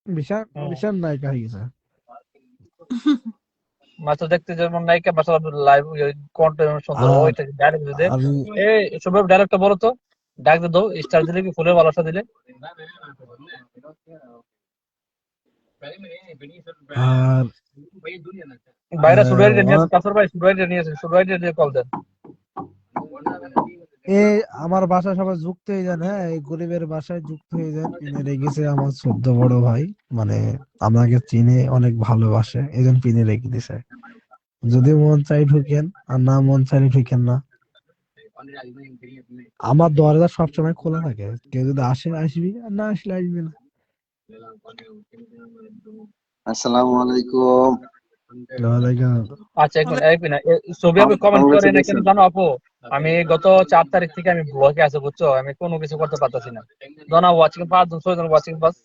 বিশাল হুম। বিশাল নায়িকা হয়ে গেছে। মাত্র দেখতে যেমন নায়িকা, মাসাল লাইভ কন্টেন্ট সুন্দর, আর ওইটা ডাইরেক্ট দে। আর এই সবাই ডাইরেক্টটা বলো তো, ডাক দে দাও, স্টার দিলে কি ফুলের ভালোবাসা দিলে? আর বাইরে সুরাইরে নিয়ে আসে, আমার কাসর ভাই সুরাইরে নিয়ে আসে, সুরাইরে দিয়ে কল দেন। এই আমার বাসায় সবাই যুক্ত হয়ে যান। হ্যাঁ, এই গরিবের বাসায় যুক্ত হয়ে যান। পিনে রেখেছে আমার 14 বড় ভাই, মানে আমাকে চিনে অনেক ভালোবাসে, এই জন্য পিনে রেখে দিছে। যদি মন চাই ঢুকেন, আর না মন চাইলে ঢুকেন না। আমার দরজা সবসময় খোলা থাকে, কেউ যদি আসে আসবি, আর না আসলে আসবি না। আসসালামু আলাইকুম। ওয়ালাইকুম। আচ্ছা এখন এই না ছবি আপু কমেন্ট করে না কেন কংগ্রেচুলেশন। জানো আপু? আমি গত 4 তারিখ থেকে আমি ব্লকে আছি, বুঝছো? আমি কোনো কিছু করতে পারতেছি না, ধরো ওয়াচিং 5 জন 6 জন ওয়াচিং, বাস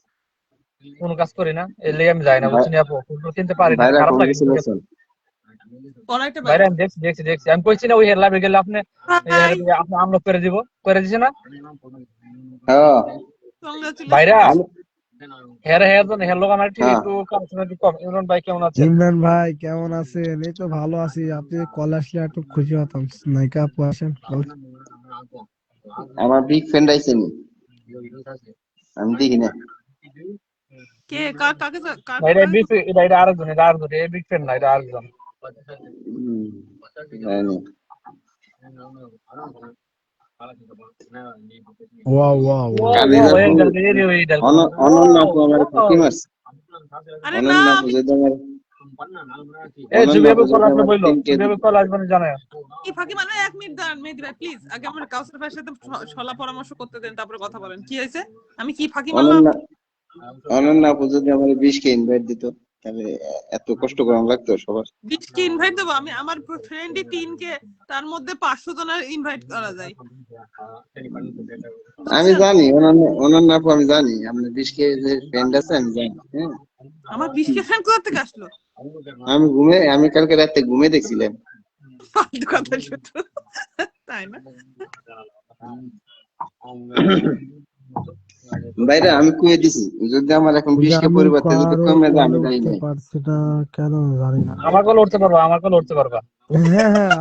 কোনো কাজ করি না, এর লেগে আমি যাই না, বুঝছো নি আপু? ফুটবল কিনতে পারি না, ভাইরা খারাপ লাগে। কংগ্রেচুলেশন। পড়াইতে বাইরে পারি। আমি দেখছি আমি কইছি না ওই হের লাইভে গেলে আপনি হাই, আপনি আনলক করে দিছে না হ্যাঁ বাইরা। কংগ্রাচুলেশন। হের লোক আমার হ্যাঁ, একটু কালেকশন একটু কম। ইমরান ভাই কেমন আছেন? ইমরান ভাই কেমন আছেন? এই তো ভালো আছি। আপনি কল আসলে একটু খুশি হতাম। নায়িকা আপু আসেন কল। আমার বিগ ফ্রেন্ড আইছেন, আমি দেখি না। কে কাকে কার এটা কাকে বিগ এটা আরেকজন, এই বিগ ফ্রেন্ড না, এটা আরেকজন। হুম, জানি। Wow wow oh wow. ও কালিজা আপু, এই ডালগো অনন্য আপু আমার ফাঁকি মারছে। আরে না অনন্য আপু আমি যদি আমার এই অনন্য ছবি আপু কল যদি আসবে আমার বললো, 10K ছবি কল আসবে না জানে। কি ফাঁকি, মানে 1 মিনিট দাঁড়ান মেহেদী ভাই প্লিজ, আগে আমার কাউসার ভাইয়ের সাথে সলা পরামর্শ করতে দেন, তারপরে কথা বলেন। কি হয়েছে? আমি কি ফাঁকি মারলাম? অনন্য অনন্যা আপু যদি আমার 20 কে ইনভাইট দিত তাহলে এত কষ্ট করা লাগতো সবার। 20 কে ইনভাইট দেবো আমি? আমার ফ্রেন্ডই 3 কে, তার মধ্যে 500 জনের ইনভাইট করা যায়, আমি বুঝছেন? জানি অনন্যা আপু, আমি জানি আপনার 20 কে যে ফ্রেন্ড আছে আমি জানি। হ্যাঁ, আমার 20 কে ফ্রেন্ড কোথা থেকে আসলো? আমি কালকে রাতে ঘুমে দেখছিলাম। ফালতু কথা শুধু, তাই না? বাইরে আমি কয়ে দিছি যদি আমার এখন ওই যে 20 কে আমি পরিবর্তে যদি কারো কমে যায় কলে আমি যাই উঠতে নাই। পারছি না কেন জানি না। আমার কল উঠতে পারবা, আমার কল উঠতে পারবা। হ্যাঁ হ্যাঁ,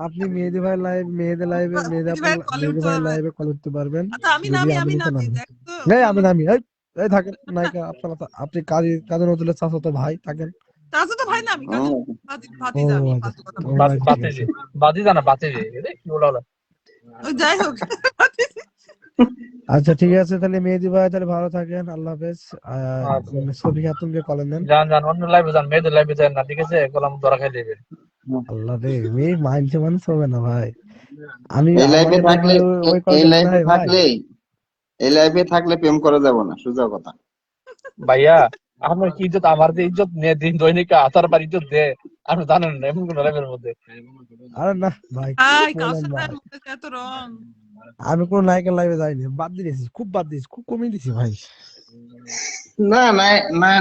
আপনি মেহেদি ভাই লাইভ, মেহেদি লাইভে, দিদিভাই কলে মেহেদি উঠতে ভাই পারবে? লাইভে কল উঠতে পারবেন আচ্ছা আমি যদি নামি, আমি আমি নিতে নামি, নামি। দেখ তো এই আমি ফলো। নামি, এই থাকেন নায়িকা, আপনারা আপনি কাজী নজরুলের চাচাতো ভাই থাকেন। তার তো ভাই না, আমি কাজে ও ভাতিজা, আমি আচ্ছা, ফালতু কথা বলবো। ভাই ঠিক আছে। বাতিজি, বাতিজা না বাতিজি, কি বলা হলো? ওই যাই হোক, আচ্ছা ঠিক আছে, তাহলে মেহেদি ভাই তাহলে ভালো থাকেন, আল্লাহ হাফেজ। আচ্ছা সফি খাতুনকে কলে নেন। যান অন্য লাইভে যান, মেয়েদের লাইভে যান না, ঠিক আছে? কলম ধরা খাই দেবে। আল্লাহ রে, মেয়ে মানছে মানুষ হবে না ভাই। আমি এই লাইফে আমাকে থাকলে দেখলে ওই এই কলটা মনে লাইফে হয় ভাই। থাকলে এই লাইফে থাকলে প্রেম করা যাবে না, সোজা কথা। ভাইয়া আপনার কি ইজ্জত, আমার যে ইজ্জত নিয়ে দিন দৈনিক আতার বার ইজ্জত দে, আপনি জানেন না এমন কোন লাইভের মধ্যে। আরে না ভাই, কি হাই বলেন কাউসার ভাই, ভাইয়ের মধ্যে এত রং। আমি কোন নায়িকার লাইভে যাইনি, বাদ দিয়েছি, খুব বাদ দিয়েছি, খুব কমিয়ে দিয়েছি ভাই। না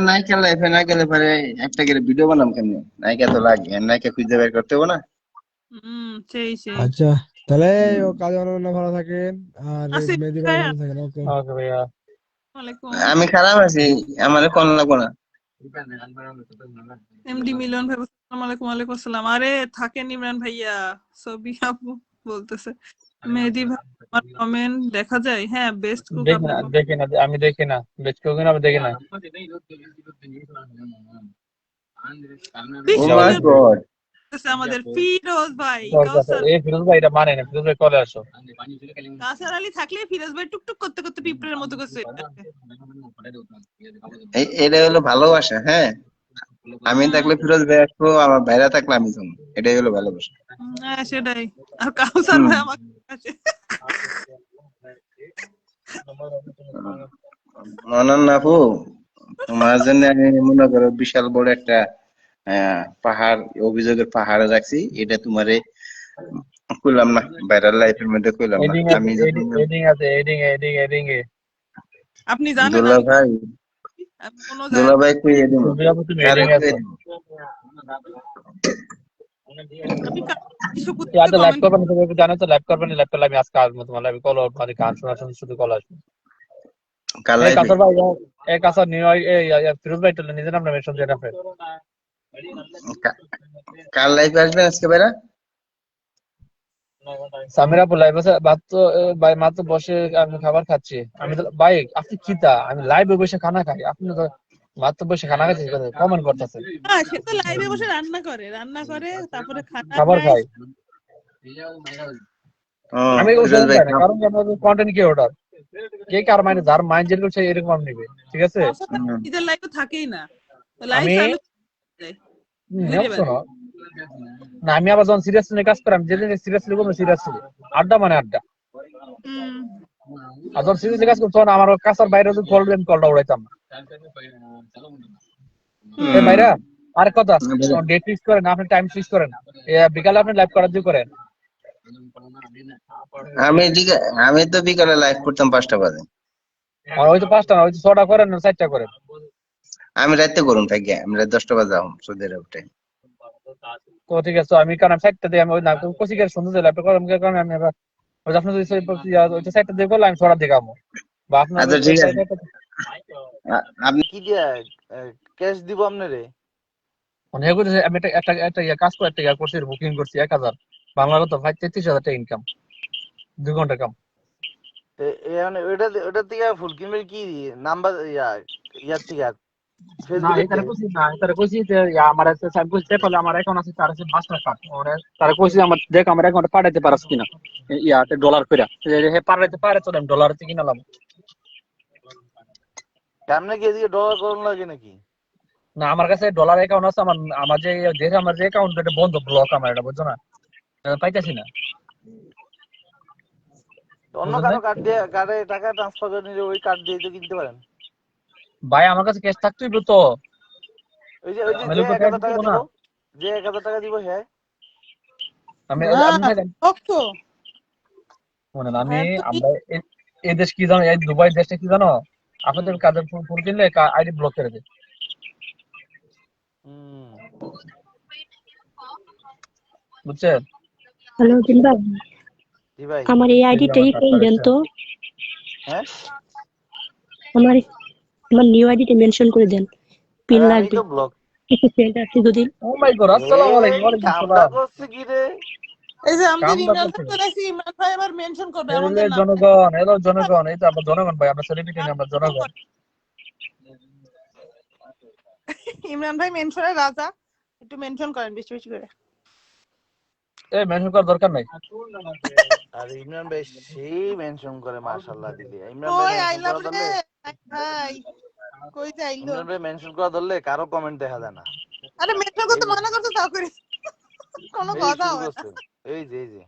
নায়িকা লাইফে না গেলে পরে একটা করে ভিডিও বানাম কেমনে? নায়িকা তো লাগে, নায়িকা খুঁজে বের করতে হবে না। সেই আচ্ছা তাহলে ও কাজে অনন্য ভালো থাকেন, আর আসিফ মেহেদি ভাই ভাই, ভালো থাকেন। ওকে। ওকে ভাইয়া। আসসালামাইকুম। আমি খারাপ আছি, আমার কোন লাগবো না। এমডি মিলন ভাই, আসসালামু আলাইকুম। ওয়ালাইকুম আসসালাম। আরে থাকেন ইমরান ভাইয়া, ছবি আপু বলতেছে। মেহেদি ভাই আমার কমেন্ট দেখা যায়? হ্যাঁ, বেস্ট কুক দেখি না আপনার দেখি না, আমি দেখি না, বেশ কেউ কিনা আমি দেখি না। ও 20 মাই মিলিয়ন গড, আমাদের ফিরোজ ভাই। কাউসার এই ফিরোজ ভাই এটা মানে না, ফিরোজ ভাই কলে আসো। কাউসার আলী থাকলে ফিরোজ ভাই টুকটুক করতে করতে পিঁপড়ের মতো করছে। এটা হলো ভালোবাসা। হ্যাঁ, আমি থাকলে ফিরোজ ভাই আসবো, আমার ভাইরা থাকলে আমি যাবো, এটাই হলো ভালোবাসা। হ্যাঁ সেটাই। আর কাউসার হুম। ভাই আমাকে কাছে। অনন্যা আপু, তোমার জন্য আমি মনে করো বিশাল বড় একটা পাহাড়, অভিযোগের পাহাড় রাখছি। এটা তোমারে কইলাম না, ভাইরাল লাইফের মধ্যে কইলাম না। এডিং আছে, আমি যদি এডিং আছে, এডিং এ। আপনি জানেন দোলা আমি ভাই, কোনো দোলা জায়গায় ভাই কইয়ে দিব, সুবি আপু তুমি কারে এডিং কইয়ে আছে। দিব। আপনি কিছু ইয়াতে লাইভ কমেন্ট। করবেন, তুমি জানো তো লাইভ করবেন, লাইভ করলে আমি আজকে আসবো তোমার লাইভে, কল মানে গান শোনার জন্য শুধু কল আসবে। কার এই লাইফে? কাসর ভাই, এই কাসর নিউ ফিরোজ ভাই তো নিজের নাম মেনশন দিয়ে রাখে। কার লাইফে আসবেন আজকে ভাইরা? সামিরা আপু লাইভ আছে, মাত্র ভাই মাত্র বসে আমি খাবার খাচ্ছি। আমি তো ভাই, আপনি কি তা আমি লাইভে বসে খানা খাই, আপনি তো মাত্র বসে খানা খাচ্ছি, কমেন্ট করতেছেন। হ্যাঁ সে তো লাইভে বসে রান্না করে তারপরে খানা খাবার খায়। খাই ও আমি, ওসব ফিরোজ ভাই চাই না, কারণ আমাদের কন্টেন্ট কি অর্ডার, কে কার মাইন্ড, যার মাইন্ড যেরকম সে এরকম আমি নিবে, ঠিক আছে? কাউসার ভাই নিজের লাইভে থাকেই না, লাইভ আমি চালু যায়, ঘুরে বেড়ায়। শোনো না, আমি আবার যখন সিরিয়াসলি কাজ করি, আমি যেদিন সিরিয়াসলি করবো, সিরিয়াসলি আড্ডা মানে আড্ডা। হুম আর যখন সিরিয়াসলি কাজ করতো, তখন আমার কাছার বাইরে যদি কল দেন, কলটা উড়াইতাম না। এই হুম ভাইরা আর কথা, ডেট ফিক্স করেন, আপনি টাইম ফিক্স করেন, বিকালে আপনি লাইভ করার দিয়ে করেন। আমি তো বিকালে লাইভ করতাম 5টা বাজে। আর হয়তো 5টা না, হয়তো 6টা করেন না 4টা করেন। আমি রাতে করুন থাকি, আমি রাত 10টা বাজে আহম সৌদি আরব টাইম। তো ঠিক আছে, আমি কারণ 4টা দিয়ে আমি ওই না কোচিং এর সুন্দর লাইভ করার কারণে আমি আবার ওই যে আপনি যদি 4টা দিয়ে করলে আমি 6টা দিয়ে কামো, বা আপনার আচ্ছা ঠিক আছে, 4টা আপনি কি দিয়া ক্যাশ দিব আপনারে? মানে এগুলো আমি একটা কাজ করে একটা করছি, বুকিং করছি 1000 বাংলা কত ভাই, 33,000 টাকা ইনকাম, 2 ঘন্টা কাম। মানে ওটা থেকে ফুল কিনবে কি নাম্বার ইয়ার থেকে না ফেসবুকের এটারে থেকে? কইছি, না এটারে কইছি যে আমার আছে সাইব কইছি পেপালে আমার অ্যাকাউন্ট আছে, তার আছে মাস্টার কার্ড, ওরে তারে কইছি আমার দেখ আমার অ্যাকাউন্টে পাঠাইতে পারছ কিনা, ইয়াতে ডলার কইরা, হে পাঠাইতে পারে তো আমি ডলার থেকে কিনালাম। সামনে কি এদিকে ডলার করুন লাগে নাকি? না আমার কাছে ডলার অ্যাকাউন্ট আছে, আমার যে যেটা আমার যে অ্যাকাউন্ট এটা বন্ধ, ব্লক আমার, এটা বুঝছো না, পাইতাছি না, অন্য বুঝলেন কারো নাই? কার্ড দিয়ে কার্ডে টাকা ট্রান্সফার করে নিলে ওই কার্ড দিয়ে তো কিনতে পারেন। ভাই আমার কাছে ক্যাশ থাকতেই তো, ওই যে আমি যে লোক 1,000 দিতে টাকা না। দিব, যে 1,000 টাকা দিব হ্যাঁ। আমি না আমি ভক্ত শোনেন, আমি ভাইয়ের তো আমরা এই দেশ কি জানো, এই দুবাই দেশটা কি জানো, আপনাদের কাজের ফুল কিনলে আইডি ব্লক করে দেয়, হুম। বুঝছেন? হ্যালো দিন ভাই, জি ভাই। আমার এই এই যে আইডিটা আমার ই কার্ড করে দেন লাগাচ্ছে। তো। হ্যাঁ আমার আমার নিউ আইডিটা মেনশন করে দেন, পিন আরে আমি লাগবে। তো ব্লক। কিছু ফ্রেন্ড আছে যদি। ও মাই গড, আসসালামু আলাইকুম। ওয়ালাইকুম কামটা আসসালাম। করছে কি রে? এই যে আমাদের কামটা ইমরান করছে। ভাই চলে আসছে, ইমরান ভাই আবার মেনশন করবে এলে আমাদের নাম। জনগণ, এলো জনগণ, এই তো আমরা জনগণ ভাই, আমরা সেলিব্রিটি না, আমরা জনগণ। ইমরান ভাই মেনশনে রাজা, একটু মেনশন করেন বেশি বেশি করে। এই মেনশন করার দরকার নাই। আর ইমরান ভাই সেই মেনশন করে মাশাআল্লাহ দিলে। ইমরান ভাই ওই মেনশন আইলাম করা রে ধরলে, ভাই, কই যাইলো? ইমরান ভাই মেনশন করা ধরলে কারো কমেন্ট দেখা যায় না। আরে মেনশন এই করতে যে মানা করতে তাও করি, কোনো এই কথা শুরু হয় না। করছে, এই যে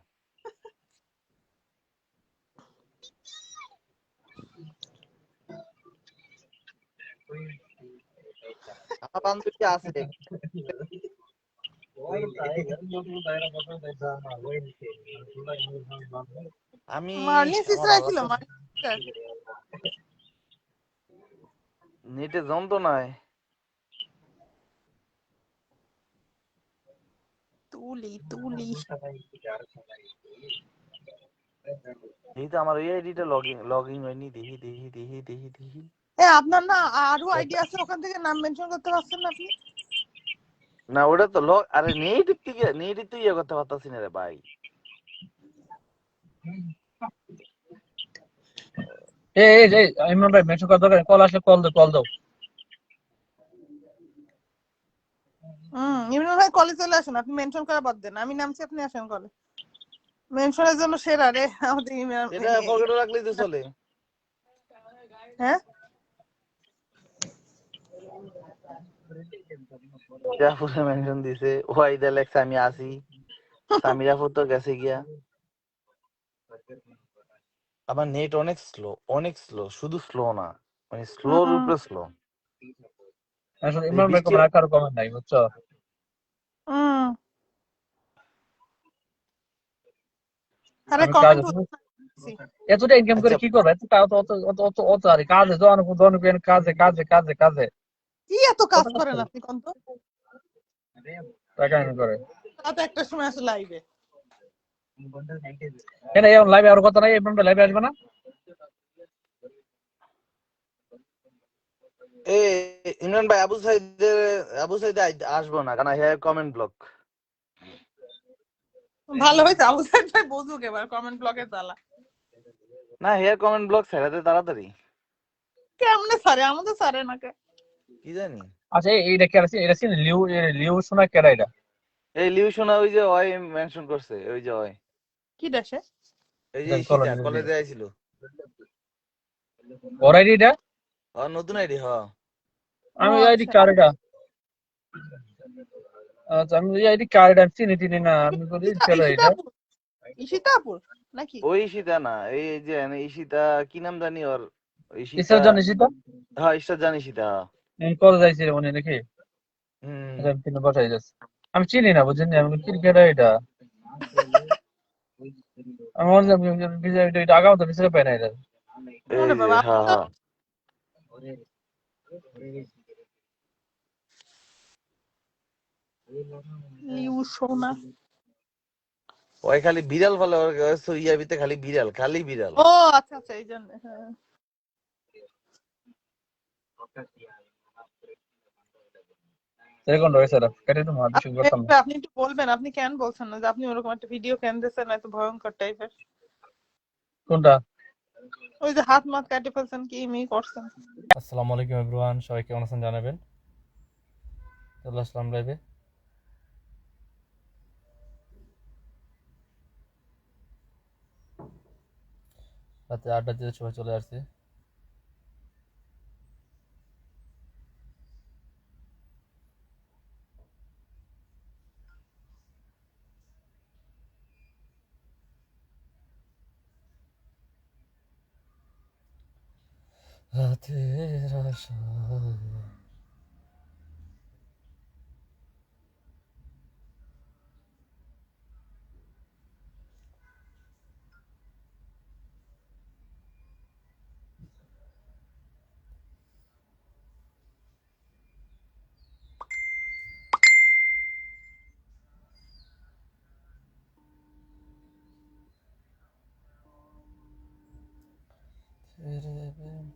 আমার বান্ধবী আছে। আমি মার্লিন আমার সিস্টার ছিল, অবস্থা মার্লিন সিস্টার। নেটে যন্ত্রণায়। তুলি তুলি। এই তো আমার এই আইডিটা লগইন হয়নি। দেখি। আপনার না আরো আইডিয়া আছে, ওখান থেকে নাম মেনশন করতে পারছেন না আপনি? না ওটা তো আরে নেট তো ইয়ে করতে পারতাছি না রে ভাই। এই ইমরান ভাই মেনশন করার দরকার নেই, কল আসলে কল দাও। ইমরান ভাই কলে চলে আসুন, আপনি মেনশন করা বাদ দেন, আমি নামছি আপনি আসেন কলে। মেনশনের জন্য সেরা রে আমাদের ইমরান। এটা পকেটে রাখলেই তো চলে। হ্যাঁ জাফরে মেনশন দিছে, ওয়াইদা লেখছে আমি আসি। সামিরাফুর তো গেছে গিয়া। আমার নেট অনেক স্লো, শুধু স্লো না, মানে স্লোর হুম, উপরে স্লো। আসলে এই ইমরান ভাই বৃষ্টি, কমেন্ট আর কারো কমেন্ট নাই, বুঝছো? হুম। আরে আমি কাজ কমেন্ট এতটা ইনকাম করে আচ্ছা কি করবো, এতটা অত অত অত অত অত আর কাজে জন কাজে কি এত কত কাজ কাজ করেন করে, আপনি কোন তো? টাকা ইনকাম করে। রাত একটার সময় আসে লাইভে। কেন এখন লাইভে আর কথা নাই, ইমরান ভাই লাইভে আসবে না? এ ইমরান ভাই আবু সাইদ আসবো না, কারণ হ্যাঁ কমেন্ট ব্লক। ভালো হয়েছে, আবু সাইদ ভাই বুঝুক এবার কমেন্ট ব্লকে জ্বালা। না হেয়ার কমেন্ট ব্লক ছেড়াতে তাড়াতাড়ি, কেমনে সারে, আমাদের সারে না কে? কি জানি। আচ্ছা এইটা কে আছে, এটা সিন লিউ, লিউ শোনা কেডা এটা? এই লিউ শোনা ওই যে ওই মেনশন করছে, ওই যে ওই কি দেশে? এই যে দেন ঈশিতা কলোনি কলেজে আইছিল। ওর আইডি এটা? আর নতুন আইডি হ। ও আমি আইডি আচ্ছা। কার এটা? আচ্ছা আমি এই আইডি কার এটা চিনি না, আমি বলি কেডা এটা? ঈশিতাপুর, ঈশিতাপুর নাকি? ওই ঈশিতা না, এই যে ঈশিতা কি নাম জানি ওর, ঈশিতা। ইসরাত জানিস এটা? হ্যাঁ ঈশ্বর জানি ঈশিতা। আমি কলেজ যাইছি রে মনে নাকি? হম। আচ্ছা আমি কিন্তু বসাই যাচ্ছি, আমি চিনি না বুঝিনি, আমি কি কেডা এটা? আমি মনে এটা আগাও তো বিচারে পাই না এটা। এই ওরে যে বাবা, হ্যাঁ হ্যাঁ। লিউ সোনা। ওই খালি বিড়াল ফলে ওর ইয়াবিতে খালি বিড়াল। ও আচ্ছা আচ্ছা, এই জন্য। হ্যাঁ এরকম রয়েছে এটা, কেটে তো মার বেশি করতাম না। আপনি একটু বলবেন আপনি কেন বলছেন না যে আপনি ওরকম একটা ভিডিও কেন দিয়েছেন এত ভয়ঙ্কর টাইপের? কোনটা? ওই যে হাত মাত কাটে ফেলছেন, কি মি করছেন? আসসালামু আলাইকুম এভরিওয়ান, সবাই কেমন আছেন জানাবেন। চলে আসলাম লাইভে। রাতে 8টা দিতে সবাই চলে আসছে। রাতের আশায় তেরে বিন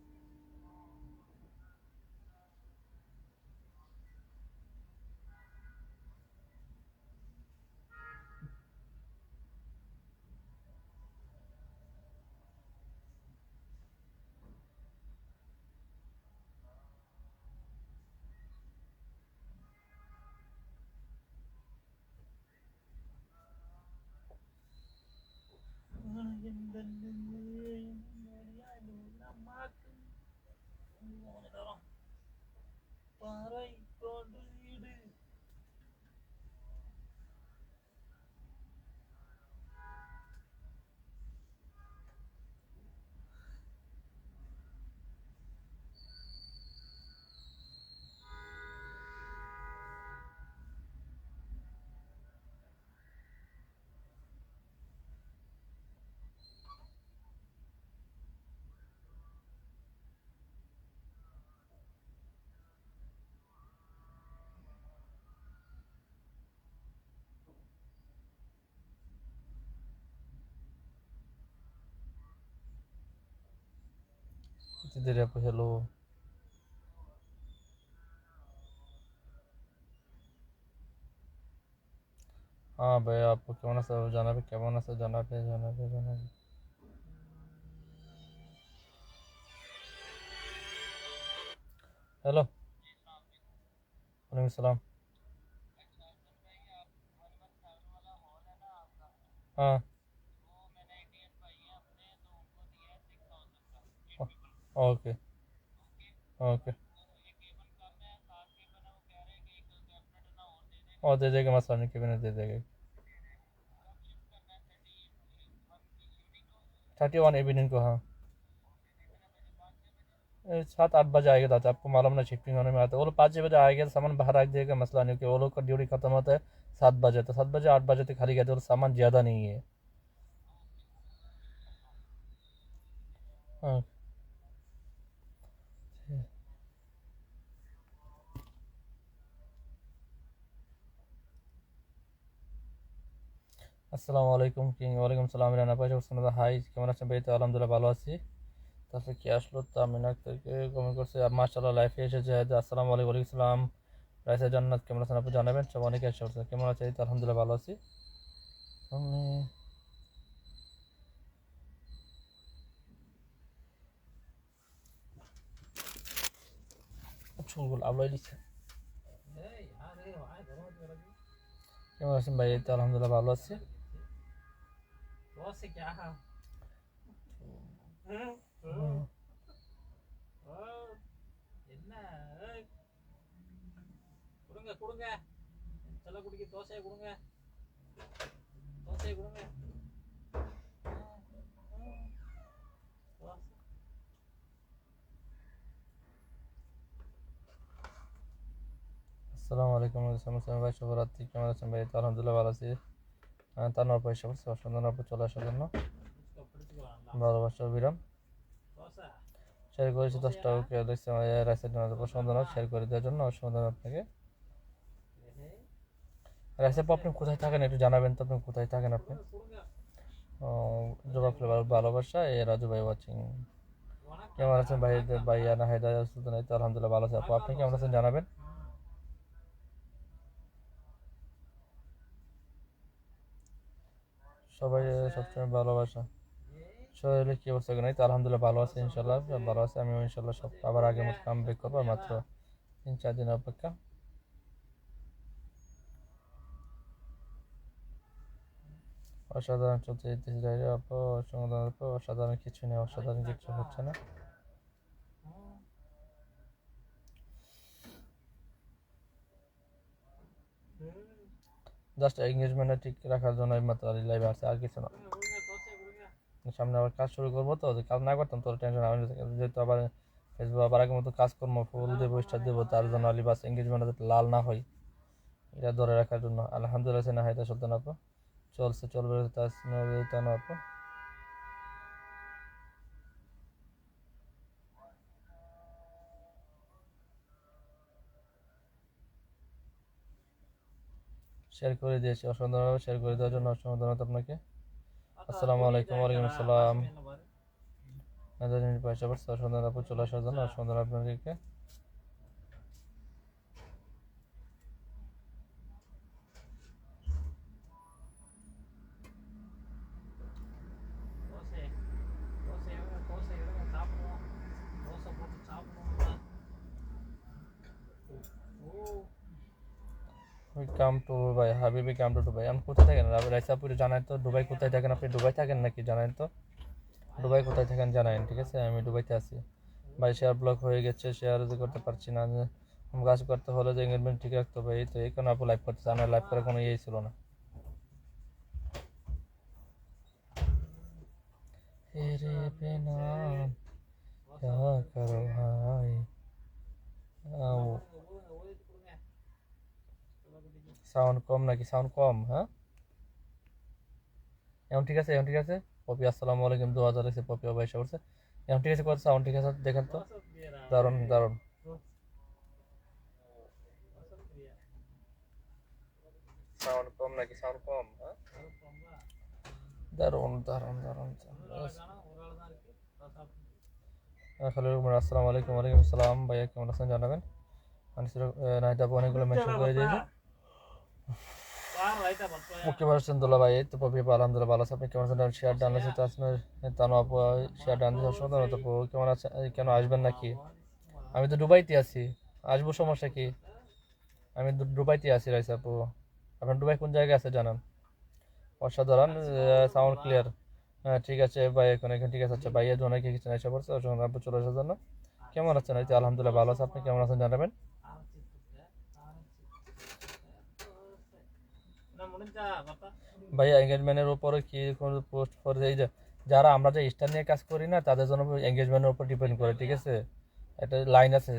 तेरे पे हेलो हाँ भाई आपको কেমন আছে জানাবে কেমন আছে জানাবে জানাবে জানাবে हेलो वालेकुम सलाम हाँ ओके ओके और दे देगा मसला नहीं केबिन दे देगा 31 इवनिंग को हाँ 7-8 बजे आएगा दादा आपको मालूम ना शिफ्टिंग होने में आता है वो लोग 5 बजे आएगा तो सामान बाहर रख देगा मसला नहीं क्योंकि वो लोग का ड्यूटी खत्म होता है 7 बजे तो 7 बजे 8 बजे तक खाली गया तो सामान ज़्यादा नहीं है हाँ আসসালামু আলাইকুম কিং ওয়ালাইকুম সালাম রানা ভাই শুনুন হাই কেমন আছেন ভাই তো আলহামদুলিল্লাহ ভালো আছি তারপরে কি আসলো তামিনা থেকে কমেন্ট করছে মাশাআল্লাহ লাইফে এসেছে আসসালামু আলাইকুম ওয়ালাইকুম সালাম রাইসা জান্নাত কেমন আছেন আপনি জানাবেন সব অনেকে এসে করছে কেমন আছে এই তো আলহামদুলিল্লাহ ভালো আছি আমি চুলগুলো আলোয় দিচ্ছে কেমন আছেন ভাই এই তো আলহামদুলিল্লাহ ভালো আছি আসসালামু আলাইকুম আসসালাম ভাই শুভরাত্রি কেমন আছেন ভাই তো আলহামদুলিল্লাহ ভালো আছি তার পয়সা করছে অসুন্দর আপু চলে আসার জন্য ভালোবাসা অবিরাম শেয়ার করেছি 10টা ওকে দেখছি রাইসের জন্য অসুন্দর শেয়ার করে দেওয়ার জন্য অসুন্দর আপনাকে রাইসের আপনি কোথায় থাকেন একটু জানাবেন তো আপনি কোথায় থাকেন আপনি জবাব ভালোবাসা এ রাজু ভাই ওয়াচিং কেমন আছেন ভাই ভাইয়া না হায়দা সুলতান এই তো আলহামদুলিল্লাহ ভালো আছে আপু আপনি কেমন আছেন জানাবেন সবাই সবসময় ভালোবাসা শরীরে কি অবস্থা নাই তো আলহামদুলিল্লাহ ভালো আছে ইনশাল্লাহ সব ভালো আছে আমিও ইনশাল্লাহ সব আবার আগের মতো কাম ব্যাক করবো মাত্র 3-4 দিন অপেক্ষা অসাধারণ চলছে অসাধারণ কিছু নেই অসাধারণ কিছু হচ্ছে না জাস্ট এঙ্গেজমেন্টটা ঠিক রাখার জন্য মাত্র লাইভে আসছে আর কিছু না সামনে আবার কাজ শুরু করবো তো কাজ না করতাম তোর টেনশন যেহেতু আবার ফেসবুক আবার আগের মতো কাজকর্ম ফুল দেবো, স্টার দেবো, তার জন্য আলিবাস এঙ্গেজমেন্ট যাতে লাল না হয় এটা ধরে রাখার জন্য। আলহামদুলিল্লাহ না হায়দা সুলতান আপু চলবে তাসনুর আপু। শেয়ার করে দিয়েছি, অসংখ্য ধন্যবাদ শেয়ার করে দেওয়ার জন্য, অসংখ্য ধন্যবাদ আপনাকে। আসসালামু আলাইকুম। ওয়ালাইকুম আসসালাম। অসংখ্য ধন্যবাদ আপু চলে আসার জন্য, অসংখ্য ধন্যবাদ আপনাদেরকে। কাম টু দুবাই, হাবিবি কাম টু দুবাই। আপনি কোথায় থাকেন রাইসাপুরে? জানান তো দুবাই কোথায় থাকেন আপনি? দুবাই থাকেন নাকি জানান তো, দুবাই কোথায় থাকেন জানান, ঠিক আছে? আমি দুবাইতে আছি ভাই। শেয়ার ব্লক হয়ে গেছে, শেয়ার করতে পারছি না। কাজ করতে হলে যে এঙ্গেজমেন্ট ঠিক রাখতে হবে, এই তো এই কারণে আপু লাইভ করতেছে। আমার লাইভ করার কোনো ইয়েই ছিল না। तेरे बिना क्या करो भाई। সাউন্ড কম নাকি? সাউন্ড কম? হ্যাঁ, এখন ঠিক আছে, এখন ঠিক আছে। পপি আসসালামু আলাইকুম, 2000 এসে পপি আবার এসে পড়ছে। এখন ঠিক আছে, কত সাউন্ড ঠিক আছে দেখেন তো। দারুণ দারুণ। সাউন্ড কম নাকি? সাউন্ড কম? হ্যাঁ, দারুণ দারুণ দারুণ। হ্যালো আসসালামু আলাইকুম। ওয়ালাইকুম আসসালাম ভাইয়া, কেমন আছেন জানাবেন। নাহিদ আপু অনেকগুলো মেনশন করে দিয়েছে। মুখ্য পারছেন দোলা ভাই, এই তো পপি আলহামদুলিল্লাহ ভালো আছে। আপনি কেমন আছেন? শেয়ার ডান আছে তাসনুর তানু আপু, শেয়ার ডান দিয়েছে, অসংখ্য ধন্যবাদ আপু। কেমন আছেন? কেন আসবেন নাকি? আমি তো দুবাইতে আছি, আসবো, সমস্যা কি? আমি দুবাইতে আছি রাইসা আপু। আপনার দুবাই কোন জায়গায় আছে জানান। অসাধারণ, সাউন্ড ক্লিয়ার। হ্যাঁ ঠিক আছে ভাই, এখন এখানে ঠিক আছে। আচ্ছা ভাইয়া অনেকে কিছু এসে পড়ছে, অসংখ্য আপু চলে আসার জন্য। কেমন আছেন? এই তো আলহামদুলিল্লাহ ভালো আছে। আপনি কেমন আছেন জানাবেন। ভাইয়া এঙ্গেজমেন্টের উপরে কি কোনো পোস্ট করে? এই যে যারা আমরা যে স্টার নিয়ে কাজ করি না, তাদের জন্য এঙ্গেজমেন্টের উপর ডিপেন্ড করে, ঠিক আছে? একটা লাইন আছে।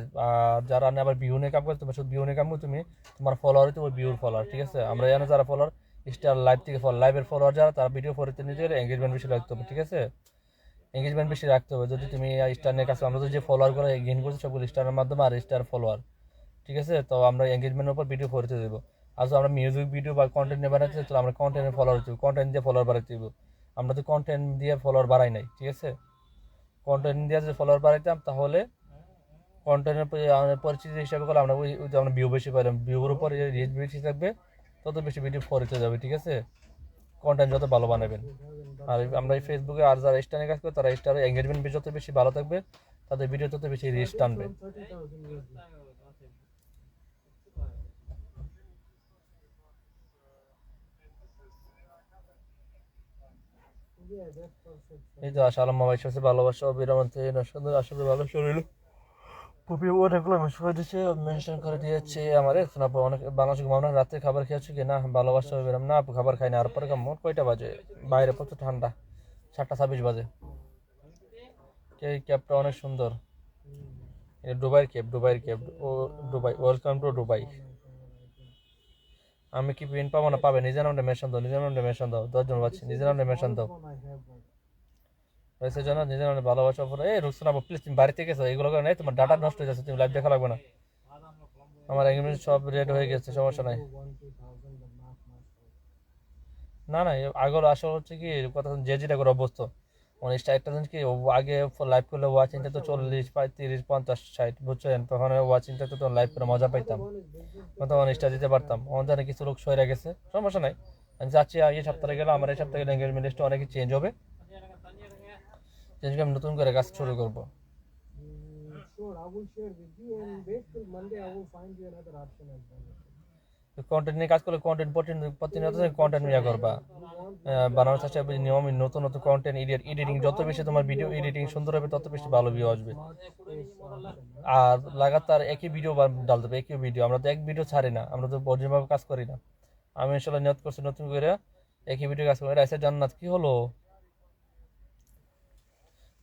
যারা আবার ভিউ নিয়ে কাম করে, তুমি শুধু ভিউ নিয়ে কাম করো, তুমি তোমার ফলোয়ারই তোমার ভিউর ফলোয়ার, ঠিক আছে? আমরা জানি যারা ফলোয়ার স্টার লাইভ থেকে লাইভের ফলোয়ার যারা, তারা ভিডিও ফলোতে নিতে গেলে এঙ্গেজমেন্ট বেশি রাখতে হবে, ঠিক আছে? এঙ্গেজমেন্ট বেশি রাখতে হবে। যদি তুমি স্টার নিয়ে কাজ করো, আমরা তো যে ফলোয়ারগুলো গেইন করছি সবগুলো স্টারের মাধ্যমে আর স্টার ফলোয়ার, ঠিক আছে? তো আমরা এঙ্গেজমেন্টের উপর ভিডিও করতে দেবো। আর আমরা মিউজিক ভিডিও বা কন্টেন্ট নিয়ে বানাচ্ছি, তো আমরা কন্টেন্টের ফলোয়ার হচ্ছে, কন্টেন্ট দিয়ে ফলোয়ার বাড়াইতে দেবো। আমরা তো কন্টেন্ট দিয়ে ফলোয়ার বাড়াই নাই, ঠিক আছে? কন্টেন্ট দিয়ে যদি ফলোয়ার বাড়াইতাম, তাহলে কন্টেন্টের পরিচিতি হিসাবে করলে আমরা আমরা ভিউ বেশি পাইলাম, ভিউর উপরে রিচ বেশি থাকবে, তত বেশি ভিডিও ফরিতে যাবে, ঠিক আছে? কন্টেন্ট যত ভালো বানাবেন। আর আমরা এই ফেসবুকে আর যারা স্টারে কাজ করে, তারা স্টারে এঙ্গেজমেন্ট যত বেশি ভালো থাকবে, তাদের ভিডিও তত বেশি রিচ টানবে। এই তো আশা আলম মামাই সাথে ভালোবাসা অবিরাম সুন্দর, আসলে ভালো শরীর পুপি অনেকগুলো মেনশন করে দিয়েছে আমার। অনেক বাংলাদেশ ঘুমানো, রাতে খাবার খেয়েছো কি না? ভালোবাসা অবিরাম না আপু, খাবার খাই না। আর পরে কেমন কয়টা বাজে? বাইরে প্রচুর ঠান্ডা, 7:26 বাজে। এই ক্যাবটা অনেক সুন্দর, এটা দুবাইয়ের ক্যাব, দুবাইয়ের ক্যাব। ও দুবাই, ওয়েলকাম টু দুবাই। আমি কি পিন পাবো না? পাবে। নিজের নামটা মেনশন দাও, নিজের নামটা মেনশন দাও। 10 জন পাচ্ছি, নিজের নামটা মেনশন দাও। জন্য নিজের নামে ভালোবাসা পরে। এই রুকসানা আপু প্লিজ, তুমি বাড়িতে গেছো, এগুলো করে নেই, তোমার ডাটা নষ্ট হয়ে যাচ্ছে, তুমি লাইভ দেখা লাগবে না। আমার এঙ্গেজমেন্ট সব রেড হয়ে গেছে, সমস্যা নাই। না না, আগের আসল হচ্ছে কি কথা, যে যেটা করে অভ্যস্ত। মানে একটা জিনিস কি, আগে লাইভ করলে ওয়াচিংটা তো 40, 30, 50, 60, বুঝছেন? তখন ওয়াচিংটা তো লাইভ করে মজা পাইতাম, তখন স্টার দিতে পারতাম। আমাদের কিছু লোক সরে গেছে, সমস্যা নাই। আমি যাচ্ছি এই সপ্তাহে গেলে, আমার এই সপ্তাহে গেলে এঙ্গেজমেন্ট লিস্টটা অনেক চেঞ্জ হবে। চেঞ্জ করে আমি নতুন করে কাজ শুরু করবো। কন্টেন্ট নিয়ে কাজ করলে কন্টেন্ট প্রতিনিয়ত কন্টেন্ট নিয়ে করবা, বানানোর চেষ্টা করবে নিয়ম, নতুন নতুন কন্টেন্ট এডিটিং। যত বেশি তোমার ভিডিও এডিটিং সুন্দর হবে, তত বেশি ভালো ভিউ আসবে। আর লাগাতার একই ভিডিও ডালতে হবে, একই ভিডিও। আমরা তো এক ভিডিও ছাড়ি না, আমরা তো অরিজিনাল কাজ করি না। আমি ইনশাল্লাহ নিয়ত করছি নতুন করে একই ভিডিও কাজ করি। রাইসা জান্নাত কি হলো?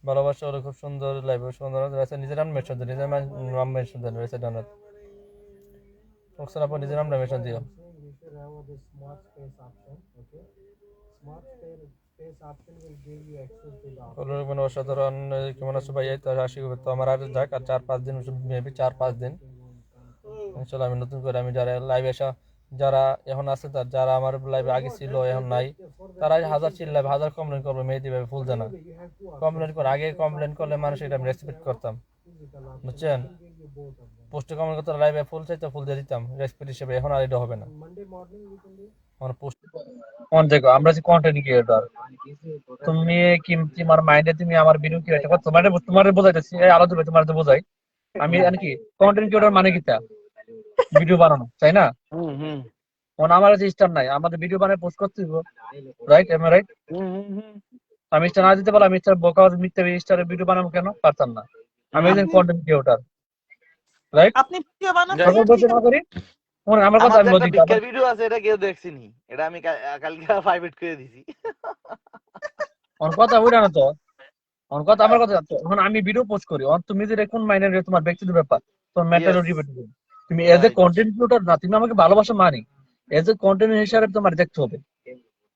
ভালোবাসা হলো খুব সুন্দর, লাইভ সুন্দর রয়েছে, নিজের নাম মেনশন দিও, নিজের নাম মেনশন দেন রয়েছে ডানত আপু, নিজের নামটা মেনশন দিও। অসাধারণ, কেমন আছো ভাইয়া? তো আশি তো আমার আর যাক আর 4-5 দিন, মেবি 4-5 দিন ইনশাল্লাহ আমি নতুন করে আমি যারা লাইভে আসা, যারা এখন আছে, যারা আমার লাইভে আগে ছিল এখন নাই, তারা হাজার চিল্লাবে, হাজার কমপ্লেন করবে, মেহেদি ভাই ফুল দেনা কমপ্লেন করে। আগে কমপ্লেন করলে মানুষ এটা আমি রেসপেক্ট করতাম, বুঝছেন? পোস্টে কমেন্ট করতে লাইভে ফুল চাইতে ফুল দিয়ে দিতাম রেসপেক্ট হিসেবে। এখন আর এটা হবে না। আমার পোস্ট কোন দেখো, আমরা যে কন্টেন্ট ক্রিয়েটর, তুমি কি তোমার মাইন্ডে তুমি আমার ভিডিও কি একটা তোমার তোমার বোঝাইতেছি, আলাদা ভাই তোমার তো বোঝাই আমি আর কি কন্টেন্ট ক্রিয়েটর মানে কি তা ভিডিও বানানো, তাই না? আমার কাছে স্টার নাই, আমাদের ভিডিও বানায় পোস্ট করতে হবে, রাইট? Um right? আমি স্টার না দিতে পারলে আমি স্টার বোকা মিথ্যা স্টারের ভিডিও বানাবো কেন? পারতাম না। আমি একজন কন্টেন্ট ক্রিয়েটর, রাইট? আপনি ভিডিও বানাচ্ছেন সকল বলতে না করি আমার কথা আমি বলছি। ভিক্ষার ভিডিও আছে, এটা কেউ দেখছিনি, এটা আমি কালকে প্রাইভেট করে দিছি। আমার কথা ওইটা না তো, আমার কথা আমার কথা তো। এখন আমি ভিডিও পোস্ট করি, তুমি যদি কোন মাইন্ডের তোমার ব্যক্তিগত ব্যাপার, তোমার মেন্টালিটি, তুমি এজ এ কন্টেন্ট ক্রিয়েটর না, তুমি আমাকে ভালোবাসা মানি, এজ এ কন্টেন্ট হিসাবে তোমার দেখতে হবে।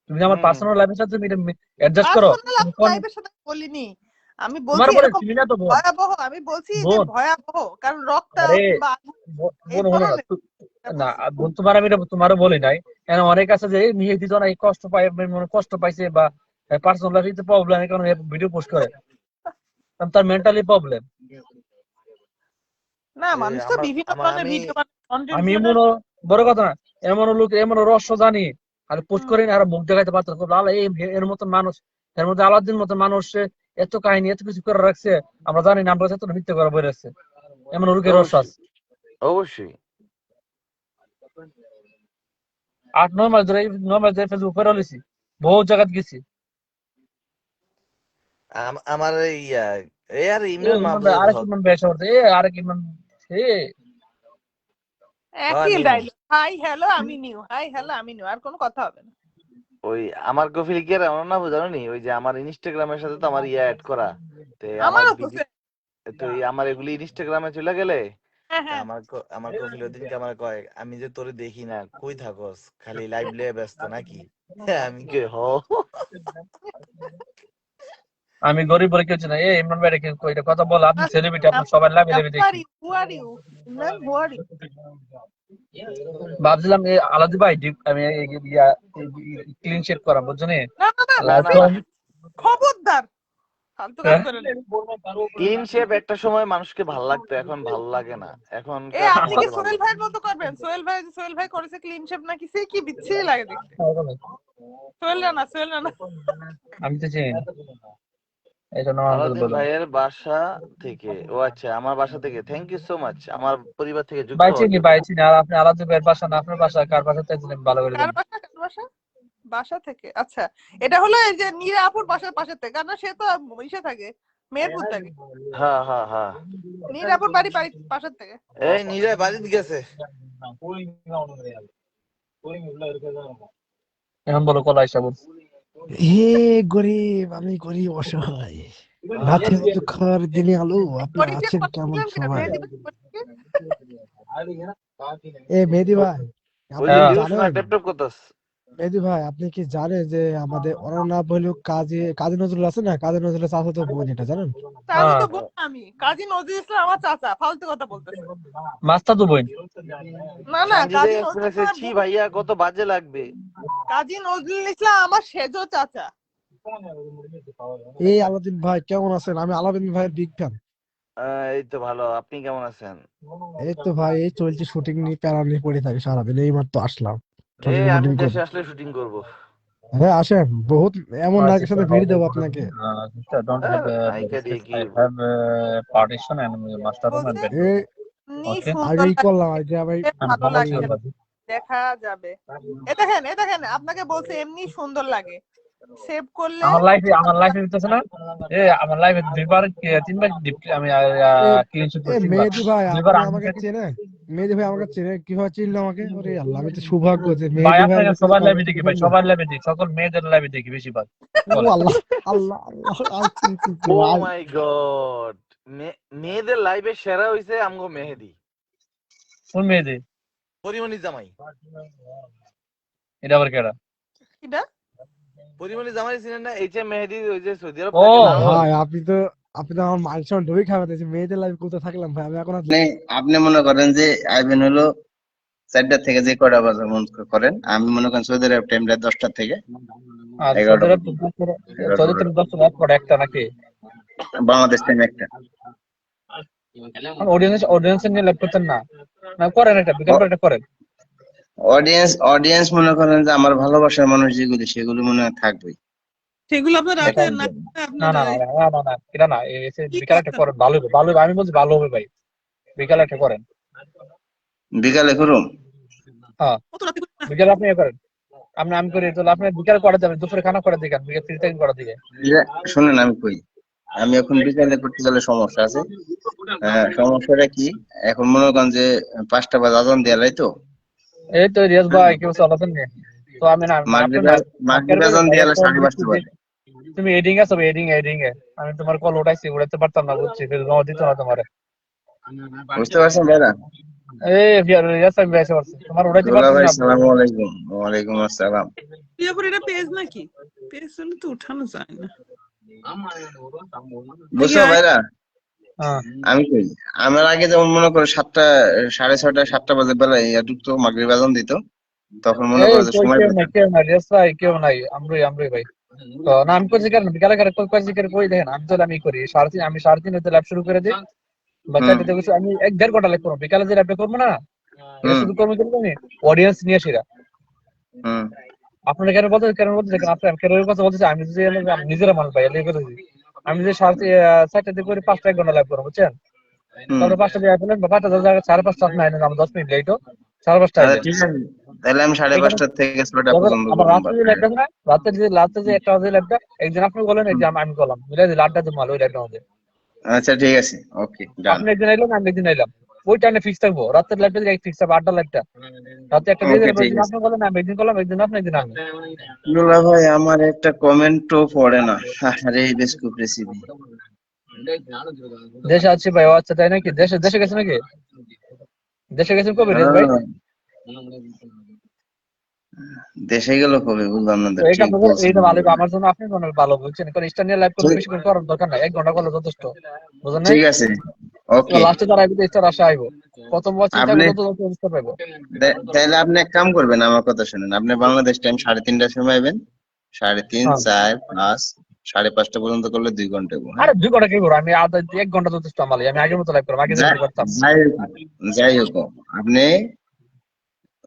তুমি আমার পার্সোনাল লাইফের সাথে তুমি অ্যাডজাস্ট করো। লাইভের সাথে বলিনি, আমি তোমার বলছি বলে এরকম তুমি না তো বোন, ভয়াবহ, আমি বলছি যে ভয়াবহ, কারণ রক্ত আরে কিংবা বোন হলো না বোন, তোমার আমি তোমারও বলি নাই। এখন অনেক আছে যে মেহেদি জন এই কষ্ট পায়, কষ্ট পাইছে বা পার্সোনাল লাইফে প্রবলেম, এই কারণে ভিডিও পোস্ট করে, তার মেন্টালি প্রবলেম। না, মানুষ তো বিভিন্ন ধরনের ভিডিও বানায়। আমি এমন বড় কথা না, এমন লোক এমন রহস্য জানি আর পোস্ট করি না, আর মুখ দেখাইতে পারতো এর মতন মানুষ, এর মধ্যে আলাদিন মতন মানুষ এত কাহিনী এত কিছু করে রাখছে, আমরা জানি না, আমরা এত মিথ্যে করে বই রাখছে, এমন লোকের রহস্য আছে অবশ্যই। 8-9 মাস ধরে ফেসবুক করে লইছি, বহু জায়গায় গেছি। আমার ইমরান মাহমুদ আরেক ইমরান বেশ করতে, আরেক ইমরান একই ডায়লগ, হাই হ্যালো আমি নিউ, হাই হ্যালো আমি নিউ, আর কোনো কথা হবে না। ওই আমার কফিল কি আর এমন না বুঝানো নি, ওই যে আমার ইনস্টাগ্রামের সাথে তো আমার অ্যাড করা, তো আমার এগুলি ইনস্টাগ্রামে চলে গেলে আমার কফিল ওদিনকে আমার কয়, আমি যে তোরে দেখি না, কই থাকস, খালি লাইভ লিয়ে ব্যস্ত নাকি? আমি কে আমি গরিব বলে কেউ না, ইমরান ভাই এটা কথা বল, আপনি সেলিব্রিটি, আপনি সবাই লাভ দেখি। ভাবছিলাম আলাদি ভাই আমি ক্লিন শেপ করা, বুঝছো না? খবরদার, ক্লিন শেপ একটা সময় মানুষকে ভালো লাগতো, এখন ভালো লাগে না। এখন আপনি কি সোহেল ভাইয়ের মতো করবেন? সোহেল ভাই করেছে ক্লিন শেপ নাকি, সে কি বিচ্ছিরি লাগে দেখতে। সোহেল রানা আমি তো চিনি ভাইয়ের বাসা থেকে, ও আচ্ছা, আমার বাসা থেকে, থ্যাংক ইউ সো মাচ, আমার পরিবার থেকে যুক্ত। ভাই চিনি। আর আপনি আলাদা ভাইয়ের বাসা না, আপনার বাসা কার বাসা তাই ভালো করে জানেন। বাসা থেকে, আচ্ছা এটা হলো এই যে নীরা আপুর বাসার পাশে থেকে, কারণ সে তো ইসে থাকে, মেহেরপুর থাকে। হ্যাঁ নীরা আপুর বাড়ি পাশের থেকে। এই নীরা বাড়িতে গেছে। এখন বলো কলা হিসাব। হে গরিব, আমি গরিব অসহায়, রাতের দুঃখের দিনে আলো, আপনি আছেন কেমন সবাই? এ মেহেদি ভাই, মেহেদি ভাই, আপনি কি জানেন যে আমাদের অরণ্যাব হলো কাজী নজরুল আছে না, কাজী নজরুলের চাচাতো বোন, এটা জানেন? আমি কাজী নজরুল ইসলাম আমার চাচা, ফালতু কথা বলতেছে। মাস্টাতো বোন না কাজী নজরুল ভাইয়া কত বাজে লাগবে। কাজী নজরুল ইসলাম আমার সেজো চাচা। এই আলাদিন ভাই কেমন আছেন? আমি আলাদিন ভাইয়ের বিগ ফ্যান। এই তো ভালো, আপনি কেমন আছেন? এই তো ভাই, এই চলছে, শুটিং নিয়ে প্যারা নিয়ে পড়ে থাকি সারাদিন, এইমাত্র আসলাম। আমি দেশে আসলে শুটিং করব। হ্যাঁ আসেন, বহুত এমন নায়কের সাথে ভিড় দেবো আপনাকে। আগেই করলাম, আগে আমি দেখা যাবে। এ দেখেন আপনাকে বলছে এমনি সুন্দর লাগে, সেভ করলে। আমার লাইফে হইতেছে না, আমার লাইফে 2-3বার আমি ক্লিন শিট করছি। মেহেদি ভাই, আপনি আমাকে চেনেন? মেহেদি ভাই আমাকে চেনে, কিভাবে চিনলো আমাকে? ওরে আল্লাহ, আমি তো সৌভাগ্য যে ভাই মেহেদি ভাইয়ের আপনাকে কাছে সবার লাইভে কমেন্ট দেখি, ভাই করলো। সবার লাইভে দেখি, সকল মেয়েদের লাইভে দেখি বেশিরভাগ। ও বলেন। আল্লাহ, আল্লাহ আল্লাহ, আচ্ছা, আচ্ছা, আচ্ছা, ও ভাই। মাই গড, মেয়েদের লাইভে সেরা হইছে আমগো মেহেদি, কোন মেয়েদের? পরিমণি জামাই। এটা আবার কেডা? কিটা? পরিমণি জামাই চিনেন না? এই যে মেহেদি, ওই যে সৌদি আরব ও থাকে না? ভাই আপনি তো আমার মান সম্মান ঢুকে খাওয়াতেছে। মেয়েদের লাইফ কোথায় থাকলাম ভাই, আমি এখন আর মানে আপনি মনে করেন যে আইবেন হলো 4টা থেকে যে কটা বাজে মন করেন, আমি মনে করেন সৌদি আরব টাইমটা 10টা থেকে আর 11টা সৌদি আরব পর্যন্ত। সৌদি 11টা আরব 10 রাত পড়ে একটা নাকি? বাংলাদেশ টাইম একটা। অডিয়েন্স নিয়ে লাইভ করতেন না? না করেন, এটা বিকাল করে এটা করেন। অডিয়েন্স মনে করেন যে আমার ভালোবাসার মানুষ যেগুলি, সেগুলো মনে হয় থাকবেই। সেগুলো আপনার রাতে এটা না, না আপনার না না না না না, এটা না, কি বিকাল একটা করতেন? করেন, ভালো হবে, ভালো হবে, আমি বলছি ভালো হবে ভাই, বিকাল একটা করেন। বিকালে করুম। হ্যাঁ কত রাতে করতেন না? বিকালে আপনি করেন, আমি করি, তাহলে আপনি বিকাল করে দেবেন, দুপুরে খানা করে দিবেন, বিকেল 3 টাইম করে দিবেন। শুনেন আমি কই, আমি এখন বিকালে করতে গেলে সমস্যা আছে। সমস্যাটা কি, এখন মনে করেন যে 5টা বাজে আজান দেয়ালাই তো, এই তো রিয়াজ ভাই কি বলছো আলাদা নিয়ে, তো আমি না আপনি না মাগরিব আজান দেয়ালে 5:30 বাজে। তুমি এডিং আছো, এডিং এ আমি তোমার কল উঠাইছি, উঠাতে পারতাম না, বুঝছি, ফের ন দিত না তোমারে। বুঝতে পারছেন ভাইরা? এই রিয়াজ আমি বেঁচে পারছি, তোমার উঠাইতে দুলা পারতাম ভাই, না। সালামু আলাইকুম। ওয়ালাইকুম আসসালাম। প্রিয়াপুর এটা পেজ নাকি? পেজ তো উঠানো যায় না। বুঝছো ভাইরা? হ্যাঁ আমি কই, আমার আগে যেমন মনে করো 7টা 6:30 7টা বাজে বেলায় ঢুকতো, মাগরিব আজান দিত, তখন মনে এই করো যে কই সময় পেতাম। কেউ নাই রিয়াজ ভাই, কেউ নাই, আমরাই ভাই। তো না আমি করছি কেন বিকালে করে কই দেখেন, আমি তো আমি করি 3:30, আমি 3:30 হতে লাইভ শুরু করে দিই, বা হুম 4টাতে বসে আমি 1-1.5 ঘন্টা লাইভ করবো, বিকালে যে লাইভটা করবো না, এটা হুম শুধু করবো কিন্তু আমি অডিয়েন্স নিয়ে আসিরা। হুম আপনারা কেন বলতে দেখেন, আপনার কেন ওই কথা বলতেছে, আমি যদি আমি নিজেরা মানুষ ভাই, এই কথা বলছি। আমি যদি 4টাতে করে 5টা 1 ঘন্টা লাইভ করবো, বুঝছেন? হুম। তারপরে 5টা দিয়ে আসলেন, বা 5টা 5:30 আপনি আইলেন, আমার 10 মিনিট লেটও, 5:30 আচ্ছা আইলেন। ঠিক আছে, তাহলে আমি এখানে 5:30 থেকে 6টা যখন পর্যন্ত আমার করুন। রাত্রে যে লাইভটা আছে না, রাত্রে যে 1টা বাজে লাইভটা, একদিন আপনি বলেন, একদিন আমি বললাম, বুঝলে যে লাইভটা জমাল ওই লাইভটা আমাদের। আচ্ছা ঠিক আছে, ওকে ডান। আপনি একদিন আইলেন, আমি একদিন আইলাম, ওই টাইমে ফিক্স থাকবো, রাতের লাইভটা ফিক্স থাকবে, 8টা লাইভটা রাতে একটা দিয়ে ওকে দিলাম, ঠিক একদিন আছে। আপনি বলেন, আমি একদিন করলাম, একদিন আপনি, একদিন আমি। দুলা ভাই, আমার একটা কমেন্টও পড়ে না। আরে বিস্কুট রেসিপি। দেশে আছি ভাই। ও আচ্ছা, তাই নাকি? দেশে গেছে নাকি? দেশে গেছেন কবে রেজ ভাই? দেশে গেল কবে বুঝলাম না, তো ঠিক বলছেন। এইটা ভালো, আমার জন্য আপনি মনে হয় ভালো বুঝছেন, কারণ স্টার লাইভ করতে বেশি করে করার দরকার নাই, 1 ঘন্টা করলে যথেষ্ট, বুঝলেন না? ঠিক আছে, ওকে। লাস্টে যারা আইবে স্টার আসা আইবো, প্রথম ওয়াচ চিন্তা আপনি করতে যত স্টার পাইবো। তাহলে আপনি এক কাম করবেন, আমার কথা শুনেন। আপনি বাংলাদেশ টাইম 3:30টার সময় আইবেন, 3:30 হ্যাঁ 4 5 5:30 পর্যন্ত করলে 2 ঘন্টা হইবো, হ্যাঁ? আরে 2 ঘন্টা কি করবো আমি, 1 ঘন্টা যথেষ্ট আমার, আমি আগের মতো লাইভ করবো, আগে যেমন করতাম। যাই হোক, আপনি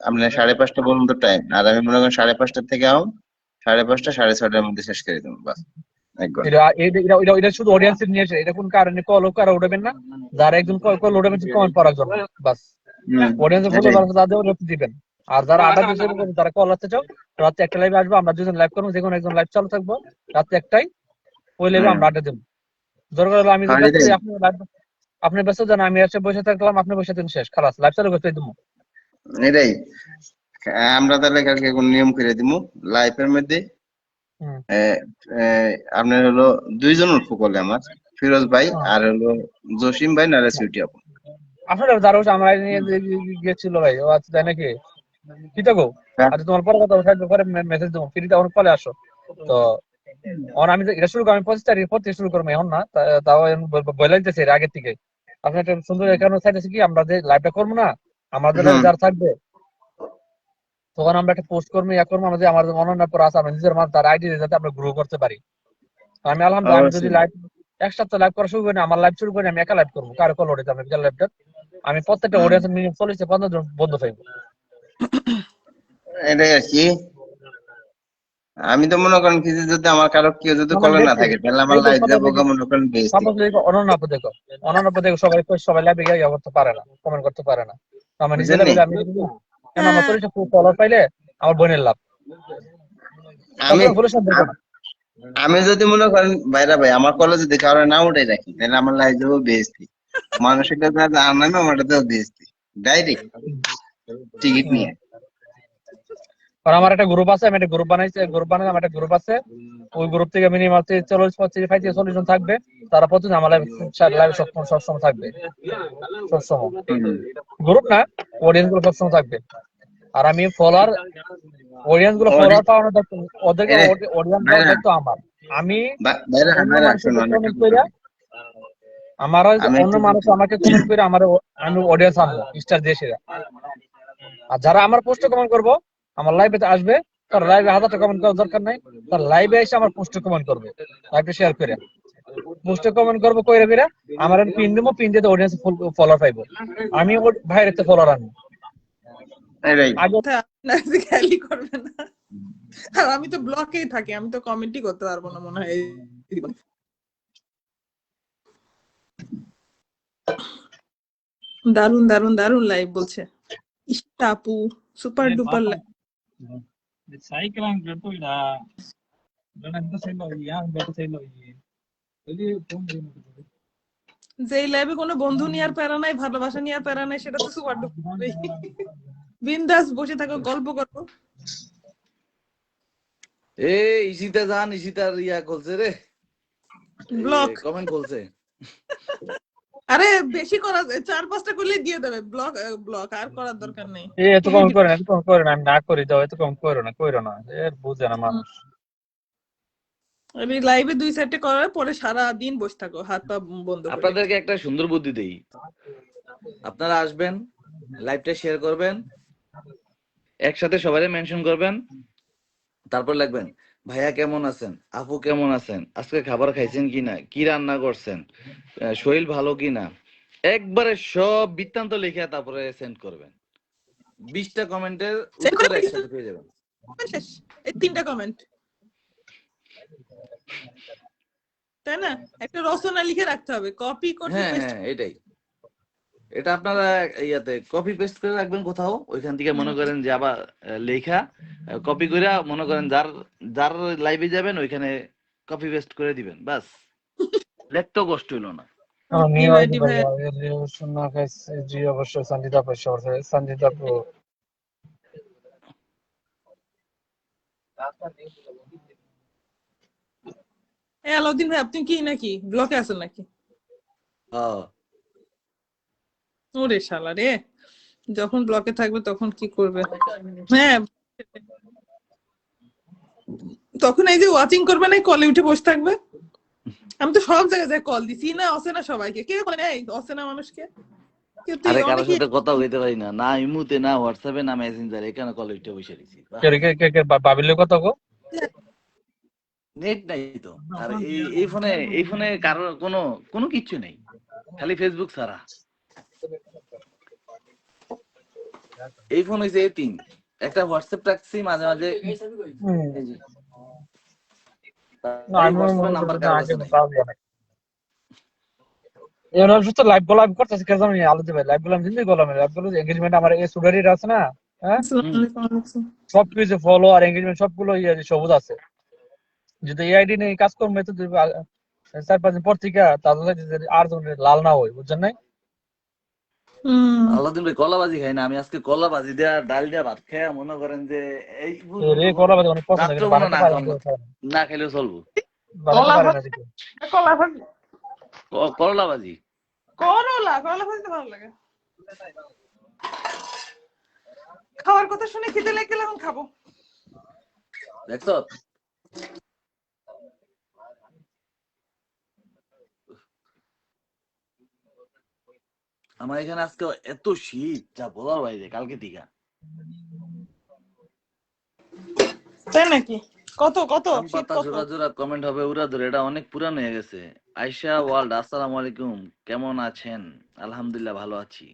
আপনার 5:30 পর্যন্ত টাইম, আর আমি মনে করেন 5:30 থেকে 5:30 6:30টার মধ্যে শেষ করে দেবো, বাস 1 ঘন্টা। এটা শুধু অডিয়েন্স নিয়ে এসে, এটা কোন কারণে কল উঠাবেন না, যারা একজন কল উঠাবেন কমেন্ট পড়ার জন্য, বাস। অডিয়েন্স ফলো এটাই। বাড়াতে তাদের রেট দিবেন। আর যারা আড্ডা দিতে চান, যারা কল আসতে চাও, রাতে একটা লাইভে আসবো, আমরা দুজন লাইভ করবো, যে কোনো একজন লাইভ চালু থাকবো রাতে 1টায়, ওই লাইভে আমরা আড্ডা দেবো। দরকার হলে আমি যদি ব্যস্ত এটাই। থাকি, আপনি ব্যস্ত যান, আমি এসে বসে থাকলাম, আপনি বসে থাকেন, শেষ, খালাস, লাইভ চালু করতে দেবো। এটাই। আমরা তাহলে কালকে কোন নিয়ম করে দিব, লাইফের মধ্যে হুম আপনার হলো 2 জন উঠবো করলে, আমার ফিরোজ ভাই আর হলো জসিম ভাই নারে সুইটি আপু। আপনারা যারা হচ্ছে আমার নিয়ে গিয়েছিল ভাই, ও আচ্ছা, তাই নাকি? কি তো গো, হ্যাঁ। আচ্ছা তোমার পরে কথা উঠাইবে, পরে মেসেজ দেবো, ফ্রিতে এখন কলে আসো। তো আমি এটা শুরু করবো, আমি 25 তারিখ পর থেকে শুরু করবো, এখন না, তাও বলে দিতেছি এর আগের থেকে। আপনি একটা সুন্দর এখানে চাইতেছি কি, আমরা যে লাইভটা করবো না, আমাদের live এ যারা থাকবে, তখন আমরা একটা পোস্ট করবো, আমাদের অনন্য পর আছে, আমরা নিজের মাঝে তার আইডি যাতে আমরা গ্রো করতে পারি। আমি আলহামদুলিল্লাহ, আমি যদি লাইভ 1 সপ্তাহ লাইভ করা শুরু করি না, আমার লাইভ শুরু করি, আমি একা লাইভ করবো, কারো কল উঠে যাবে বিকাল লাইভটা, আমি প্রত্যেকটা অডিয়েন্স মিনিমাম 40-50 জন বন্ধু পাইবো। এটাই আর কি। আমি তো মনে করেন কি, যদি আমার কারো কেউ যদি কলে না থাকে, তাহলে আমার লাইফ যাবো মনে করেন বেস্ট। অনন্য আপু দেখো সবাই লাইভে গিয়ে করতে পারে না, কমেন্ট করতে পারে না, তো আমার নিজের বুঝলেন? লাইভে আমি কেন, আমার 40টা ফলোয়ার পাইলে আমার বোনের লাভ। আমি বলেছেন দেখো না, আমি যদি মনে করেন ভাইরা ভাই, আমার কলে যদি কারো না উঠে রাখি, তাহলে আমার লাইফ যাবো বেস্ট। মানুষের কাছে আর নামে আমার কাছেও বেস্ট। ডাইরেক্ট টিকিট নিয়ে। আর আমার একটা গ্রুপ আছে, আমি একটা গ্রুপ বানাইছি, গ্রুপ বানাই আমার একটা গ্রুপ আছে, ওই গ্রুপ থেকে মিনিমাম 40 জন থাকবে, তারা প্রতিদিন আমার লাইভ সবসময় থাকবে, সবসময় গ্রুপ না, অডিয়েন্স গুলো সবসময় থাকবে। আর আমি ফলোয়ার, অডিয়েন্স গুলো ফলোয়ার পাওয়ানো দেখতো, ওদেরকে অডিয়েন্স দেখতো আমার, আমি বাইরে অন্য আমার মানুষের শোনো অনেক কমেন্ট করে, আমার আমি অন্য একটু মানুষ আমাকে কমেন্ট করে আমি অডিয়েন্স আনবো স্টার দিয়ে সেরা। আর যারা আমার পোস্টে কমেন্ট করবো, আমার লাইভে আসবে, তার লাইভে 1000টা কমেন্ট করার দরকার নাই, তার লাইভে এসে আমার পোস্টে কমেন্ট করবে, লাইভে শেয়ার করে পোস্টে কমেন্ট করবো, কইরা কইরা আমার পিন দেবো, পিন দিয়ে অডিয়েন্স ফলোয়ার পাইবো, আমি ভাইয়ের একটা ফলোয়ার আনবো। আগে খালি করবে না, আর আমি তো ব্লকেই থাকি, আমি তো কমেন্টই করতে পারবো না মনে হয় এই জীবনে। দারুন দারুন দারুন লাইভ বলছে ইশতা আপু, সুপার ডুপার লাইভ। যে লাইভে কোনো বন্ধু নিয়ে আর প্যারা নাই, ভালোবাসা নিয়ে আর প্যারা নাই, সেটা তো সুপার ডুপার। বিন্দাস বসে থাকো, গল্প করো। ইসিতা জান, ইসিতার ইয়া করছে রে, ব্লক কমেন্ট করছে। আরে বেশি করা যায়, 4-5টা করলে দিয়ে দেবে ব্লক, ব্লক আর করার দরকার নেই। এত কমেন্ট করে না, এত কমেন্ট করে না, আমি না করি দাও, এত কমেন্ট করো না, এর বুঝে না মানুষ। আমি লাইভে 2 সেটে করার পরে সারা দিন বসে থাকো হাত পা বন্ধ করে। আপনাদেরকে একটা সুন্দর বুদ্ধি দেই, আপনারা আসবেন, লাইভটা শেয়ার করবেন, একসাথে সবাই মেনশন করবেন, তারপর লিখবেন ভাইয়া কেমন আছেন, আপু কেমন আছেন, আজকে খাবার খাইছেন কিনা, কি রান্না করছেন, শরীর ভালো কিনা, একবারে সব বৃত্তান্ত লিখে তারপরে সেন্ড করবেন। 20টা কমেন্টের উত্তর একসাথে পেয়ে যাবেন। শেষ এই 3টা কমেন্ট, তাই না? একটা রচনা লিখে রাখতে হবে, কপি করতে। হ্যাঁ এটাই, এটা আপনারা ইয়াতে কপি পেস্ট করে রাখবেন কোথাও, ওইখান থেকে মনে করেন যে আবার লেখা কপি করে মনে করেন যার লাইভে যাবেন ওইখানে কপি পেস্ট করে দিবেন, বাস লিখতেও কষ্ট হইলো না। জি অবশ্যই সঞ্জিতা আপু, সঞ্জিতা আপু আলাউদ্দিন ভাই, আপনি কি নাকি ব্লকে আছেন নাকি? ওরে শালা রে, যখন ব্লকে থাকবে তখন কি করবে? হ্যাঁ, তখন এই যে ওয়াচিং করবে না, কলে উঠে বসে থাকবে। আমি তো সব জায়গায় কল দিছি, না অচেনা সবাইকে, কেউ বলে এই অচেনা মানুষকে, আরে কারোর সাথে কথা কইতে পারি না, না ইমুতে, না হোয়াটসঅ্যাপে, না মেসেঞ্জারে, এখানে কলে উঠে বসে রইছি। বাবিলে কথা গো, নেট নাই তো, আর এই ফোনে কারোর কোনো কিছু নেই, খালি ফেসবুক ছাড়া। এই ফোন হইছে তিন, একটা হোয়াটসঅ্যাপ রাখছি মাঝে মাঝে, নাম্বার কারোর কাছে নাই। লাইভ করতেছি কে জানি আলোতে ভাই, লাইভ গুলো জিন্দি গলাম, লাইভ গুলো এনগেজমেন্ট আমার এই সুগারির আছে না, হ্যাঁ সবকিছু ফলো আর এনগেজমেন্ট সবগুলো সবুজ আছে। যদি এই আইডি নেই কাজ করবে তো 4-5 দিন পর থেকে তাদের আর লাল না হয়, বুঝছেন নাই? আল্লাহদিন ভাই কলাবাজি খাই না, আমি আজকে কলাবাজি দেয়া ডাল দিয়া ভাত খাই, মনে করেন যে এই কলাবাজি অনেক পছন্দ, না খেলেও চলবো। করলা ভাজি, করলা ভাজি তো ভালো লাগে, খাওয়ার কথা শুনে খেতে লেগে গেলে এখন খাবো। দেখছো আমার এখানে আজকে এত শীত যা বলার বাইরে, কালকে টিকা। তাই নাকি? কত শীত, কত জোড়া জোড়া কমেন্ট হবে উড়া ধরে, এটা অনেক পুরানো হয়ে গেছে। আয়শা ওয়ার্ল্ড, আসসালামু আলাইকুম, কেমন আছেন? আলহামদুলিল্লাহ ভালো আছি।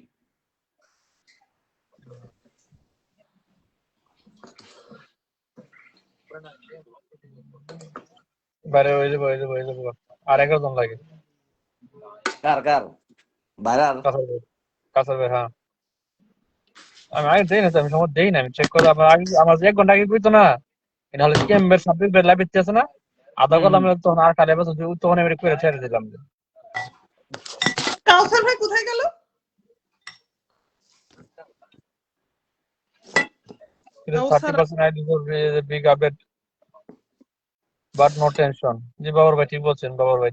আর 11 জন লাগে। কার বাইরার কাসার ভাই, হ্যাঁ আমি আগে দেই না, আমি সময় দেই না, আমি চেক করে আমার 1 ঘন্টা আগে কইতো না, এটা হলো স্ক্যামের সাবজেক্ট লাইভ দিতে আছে না, আধা কলাম তখন আর কালে বসে তখন আমি করে ছেড়ে দিলাম। কাউসার ভাই কোথায় গেল? কাউসার 30% ID for big update, but no tension. জি বাবর ভাই ঠিক বলছেন, বাবর ভাই।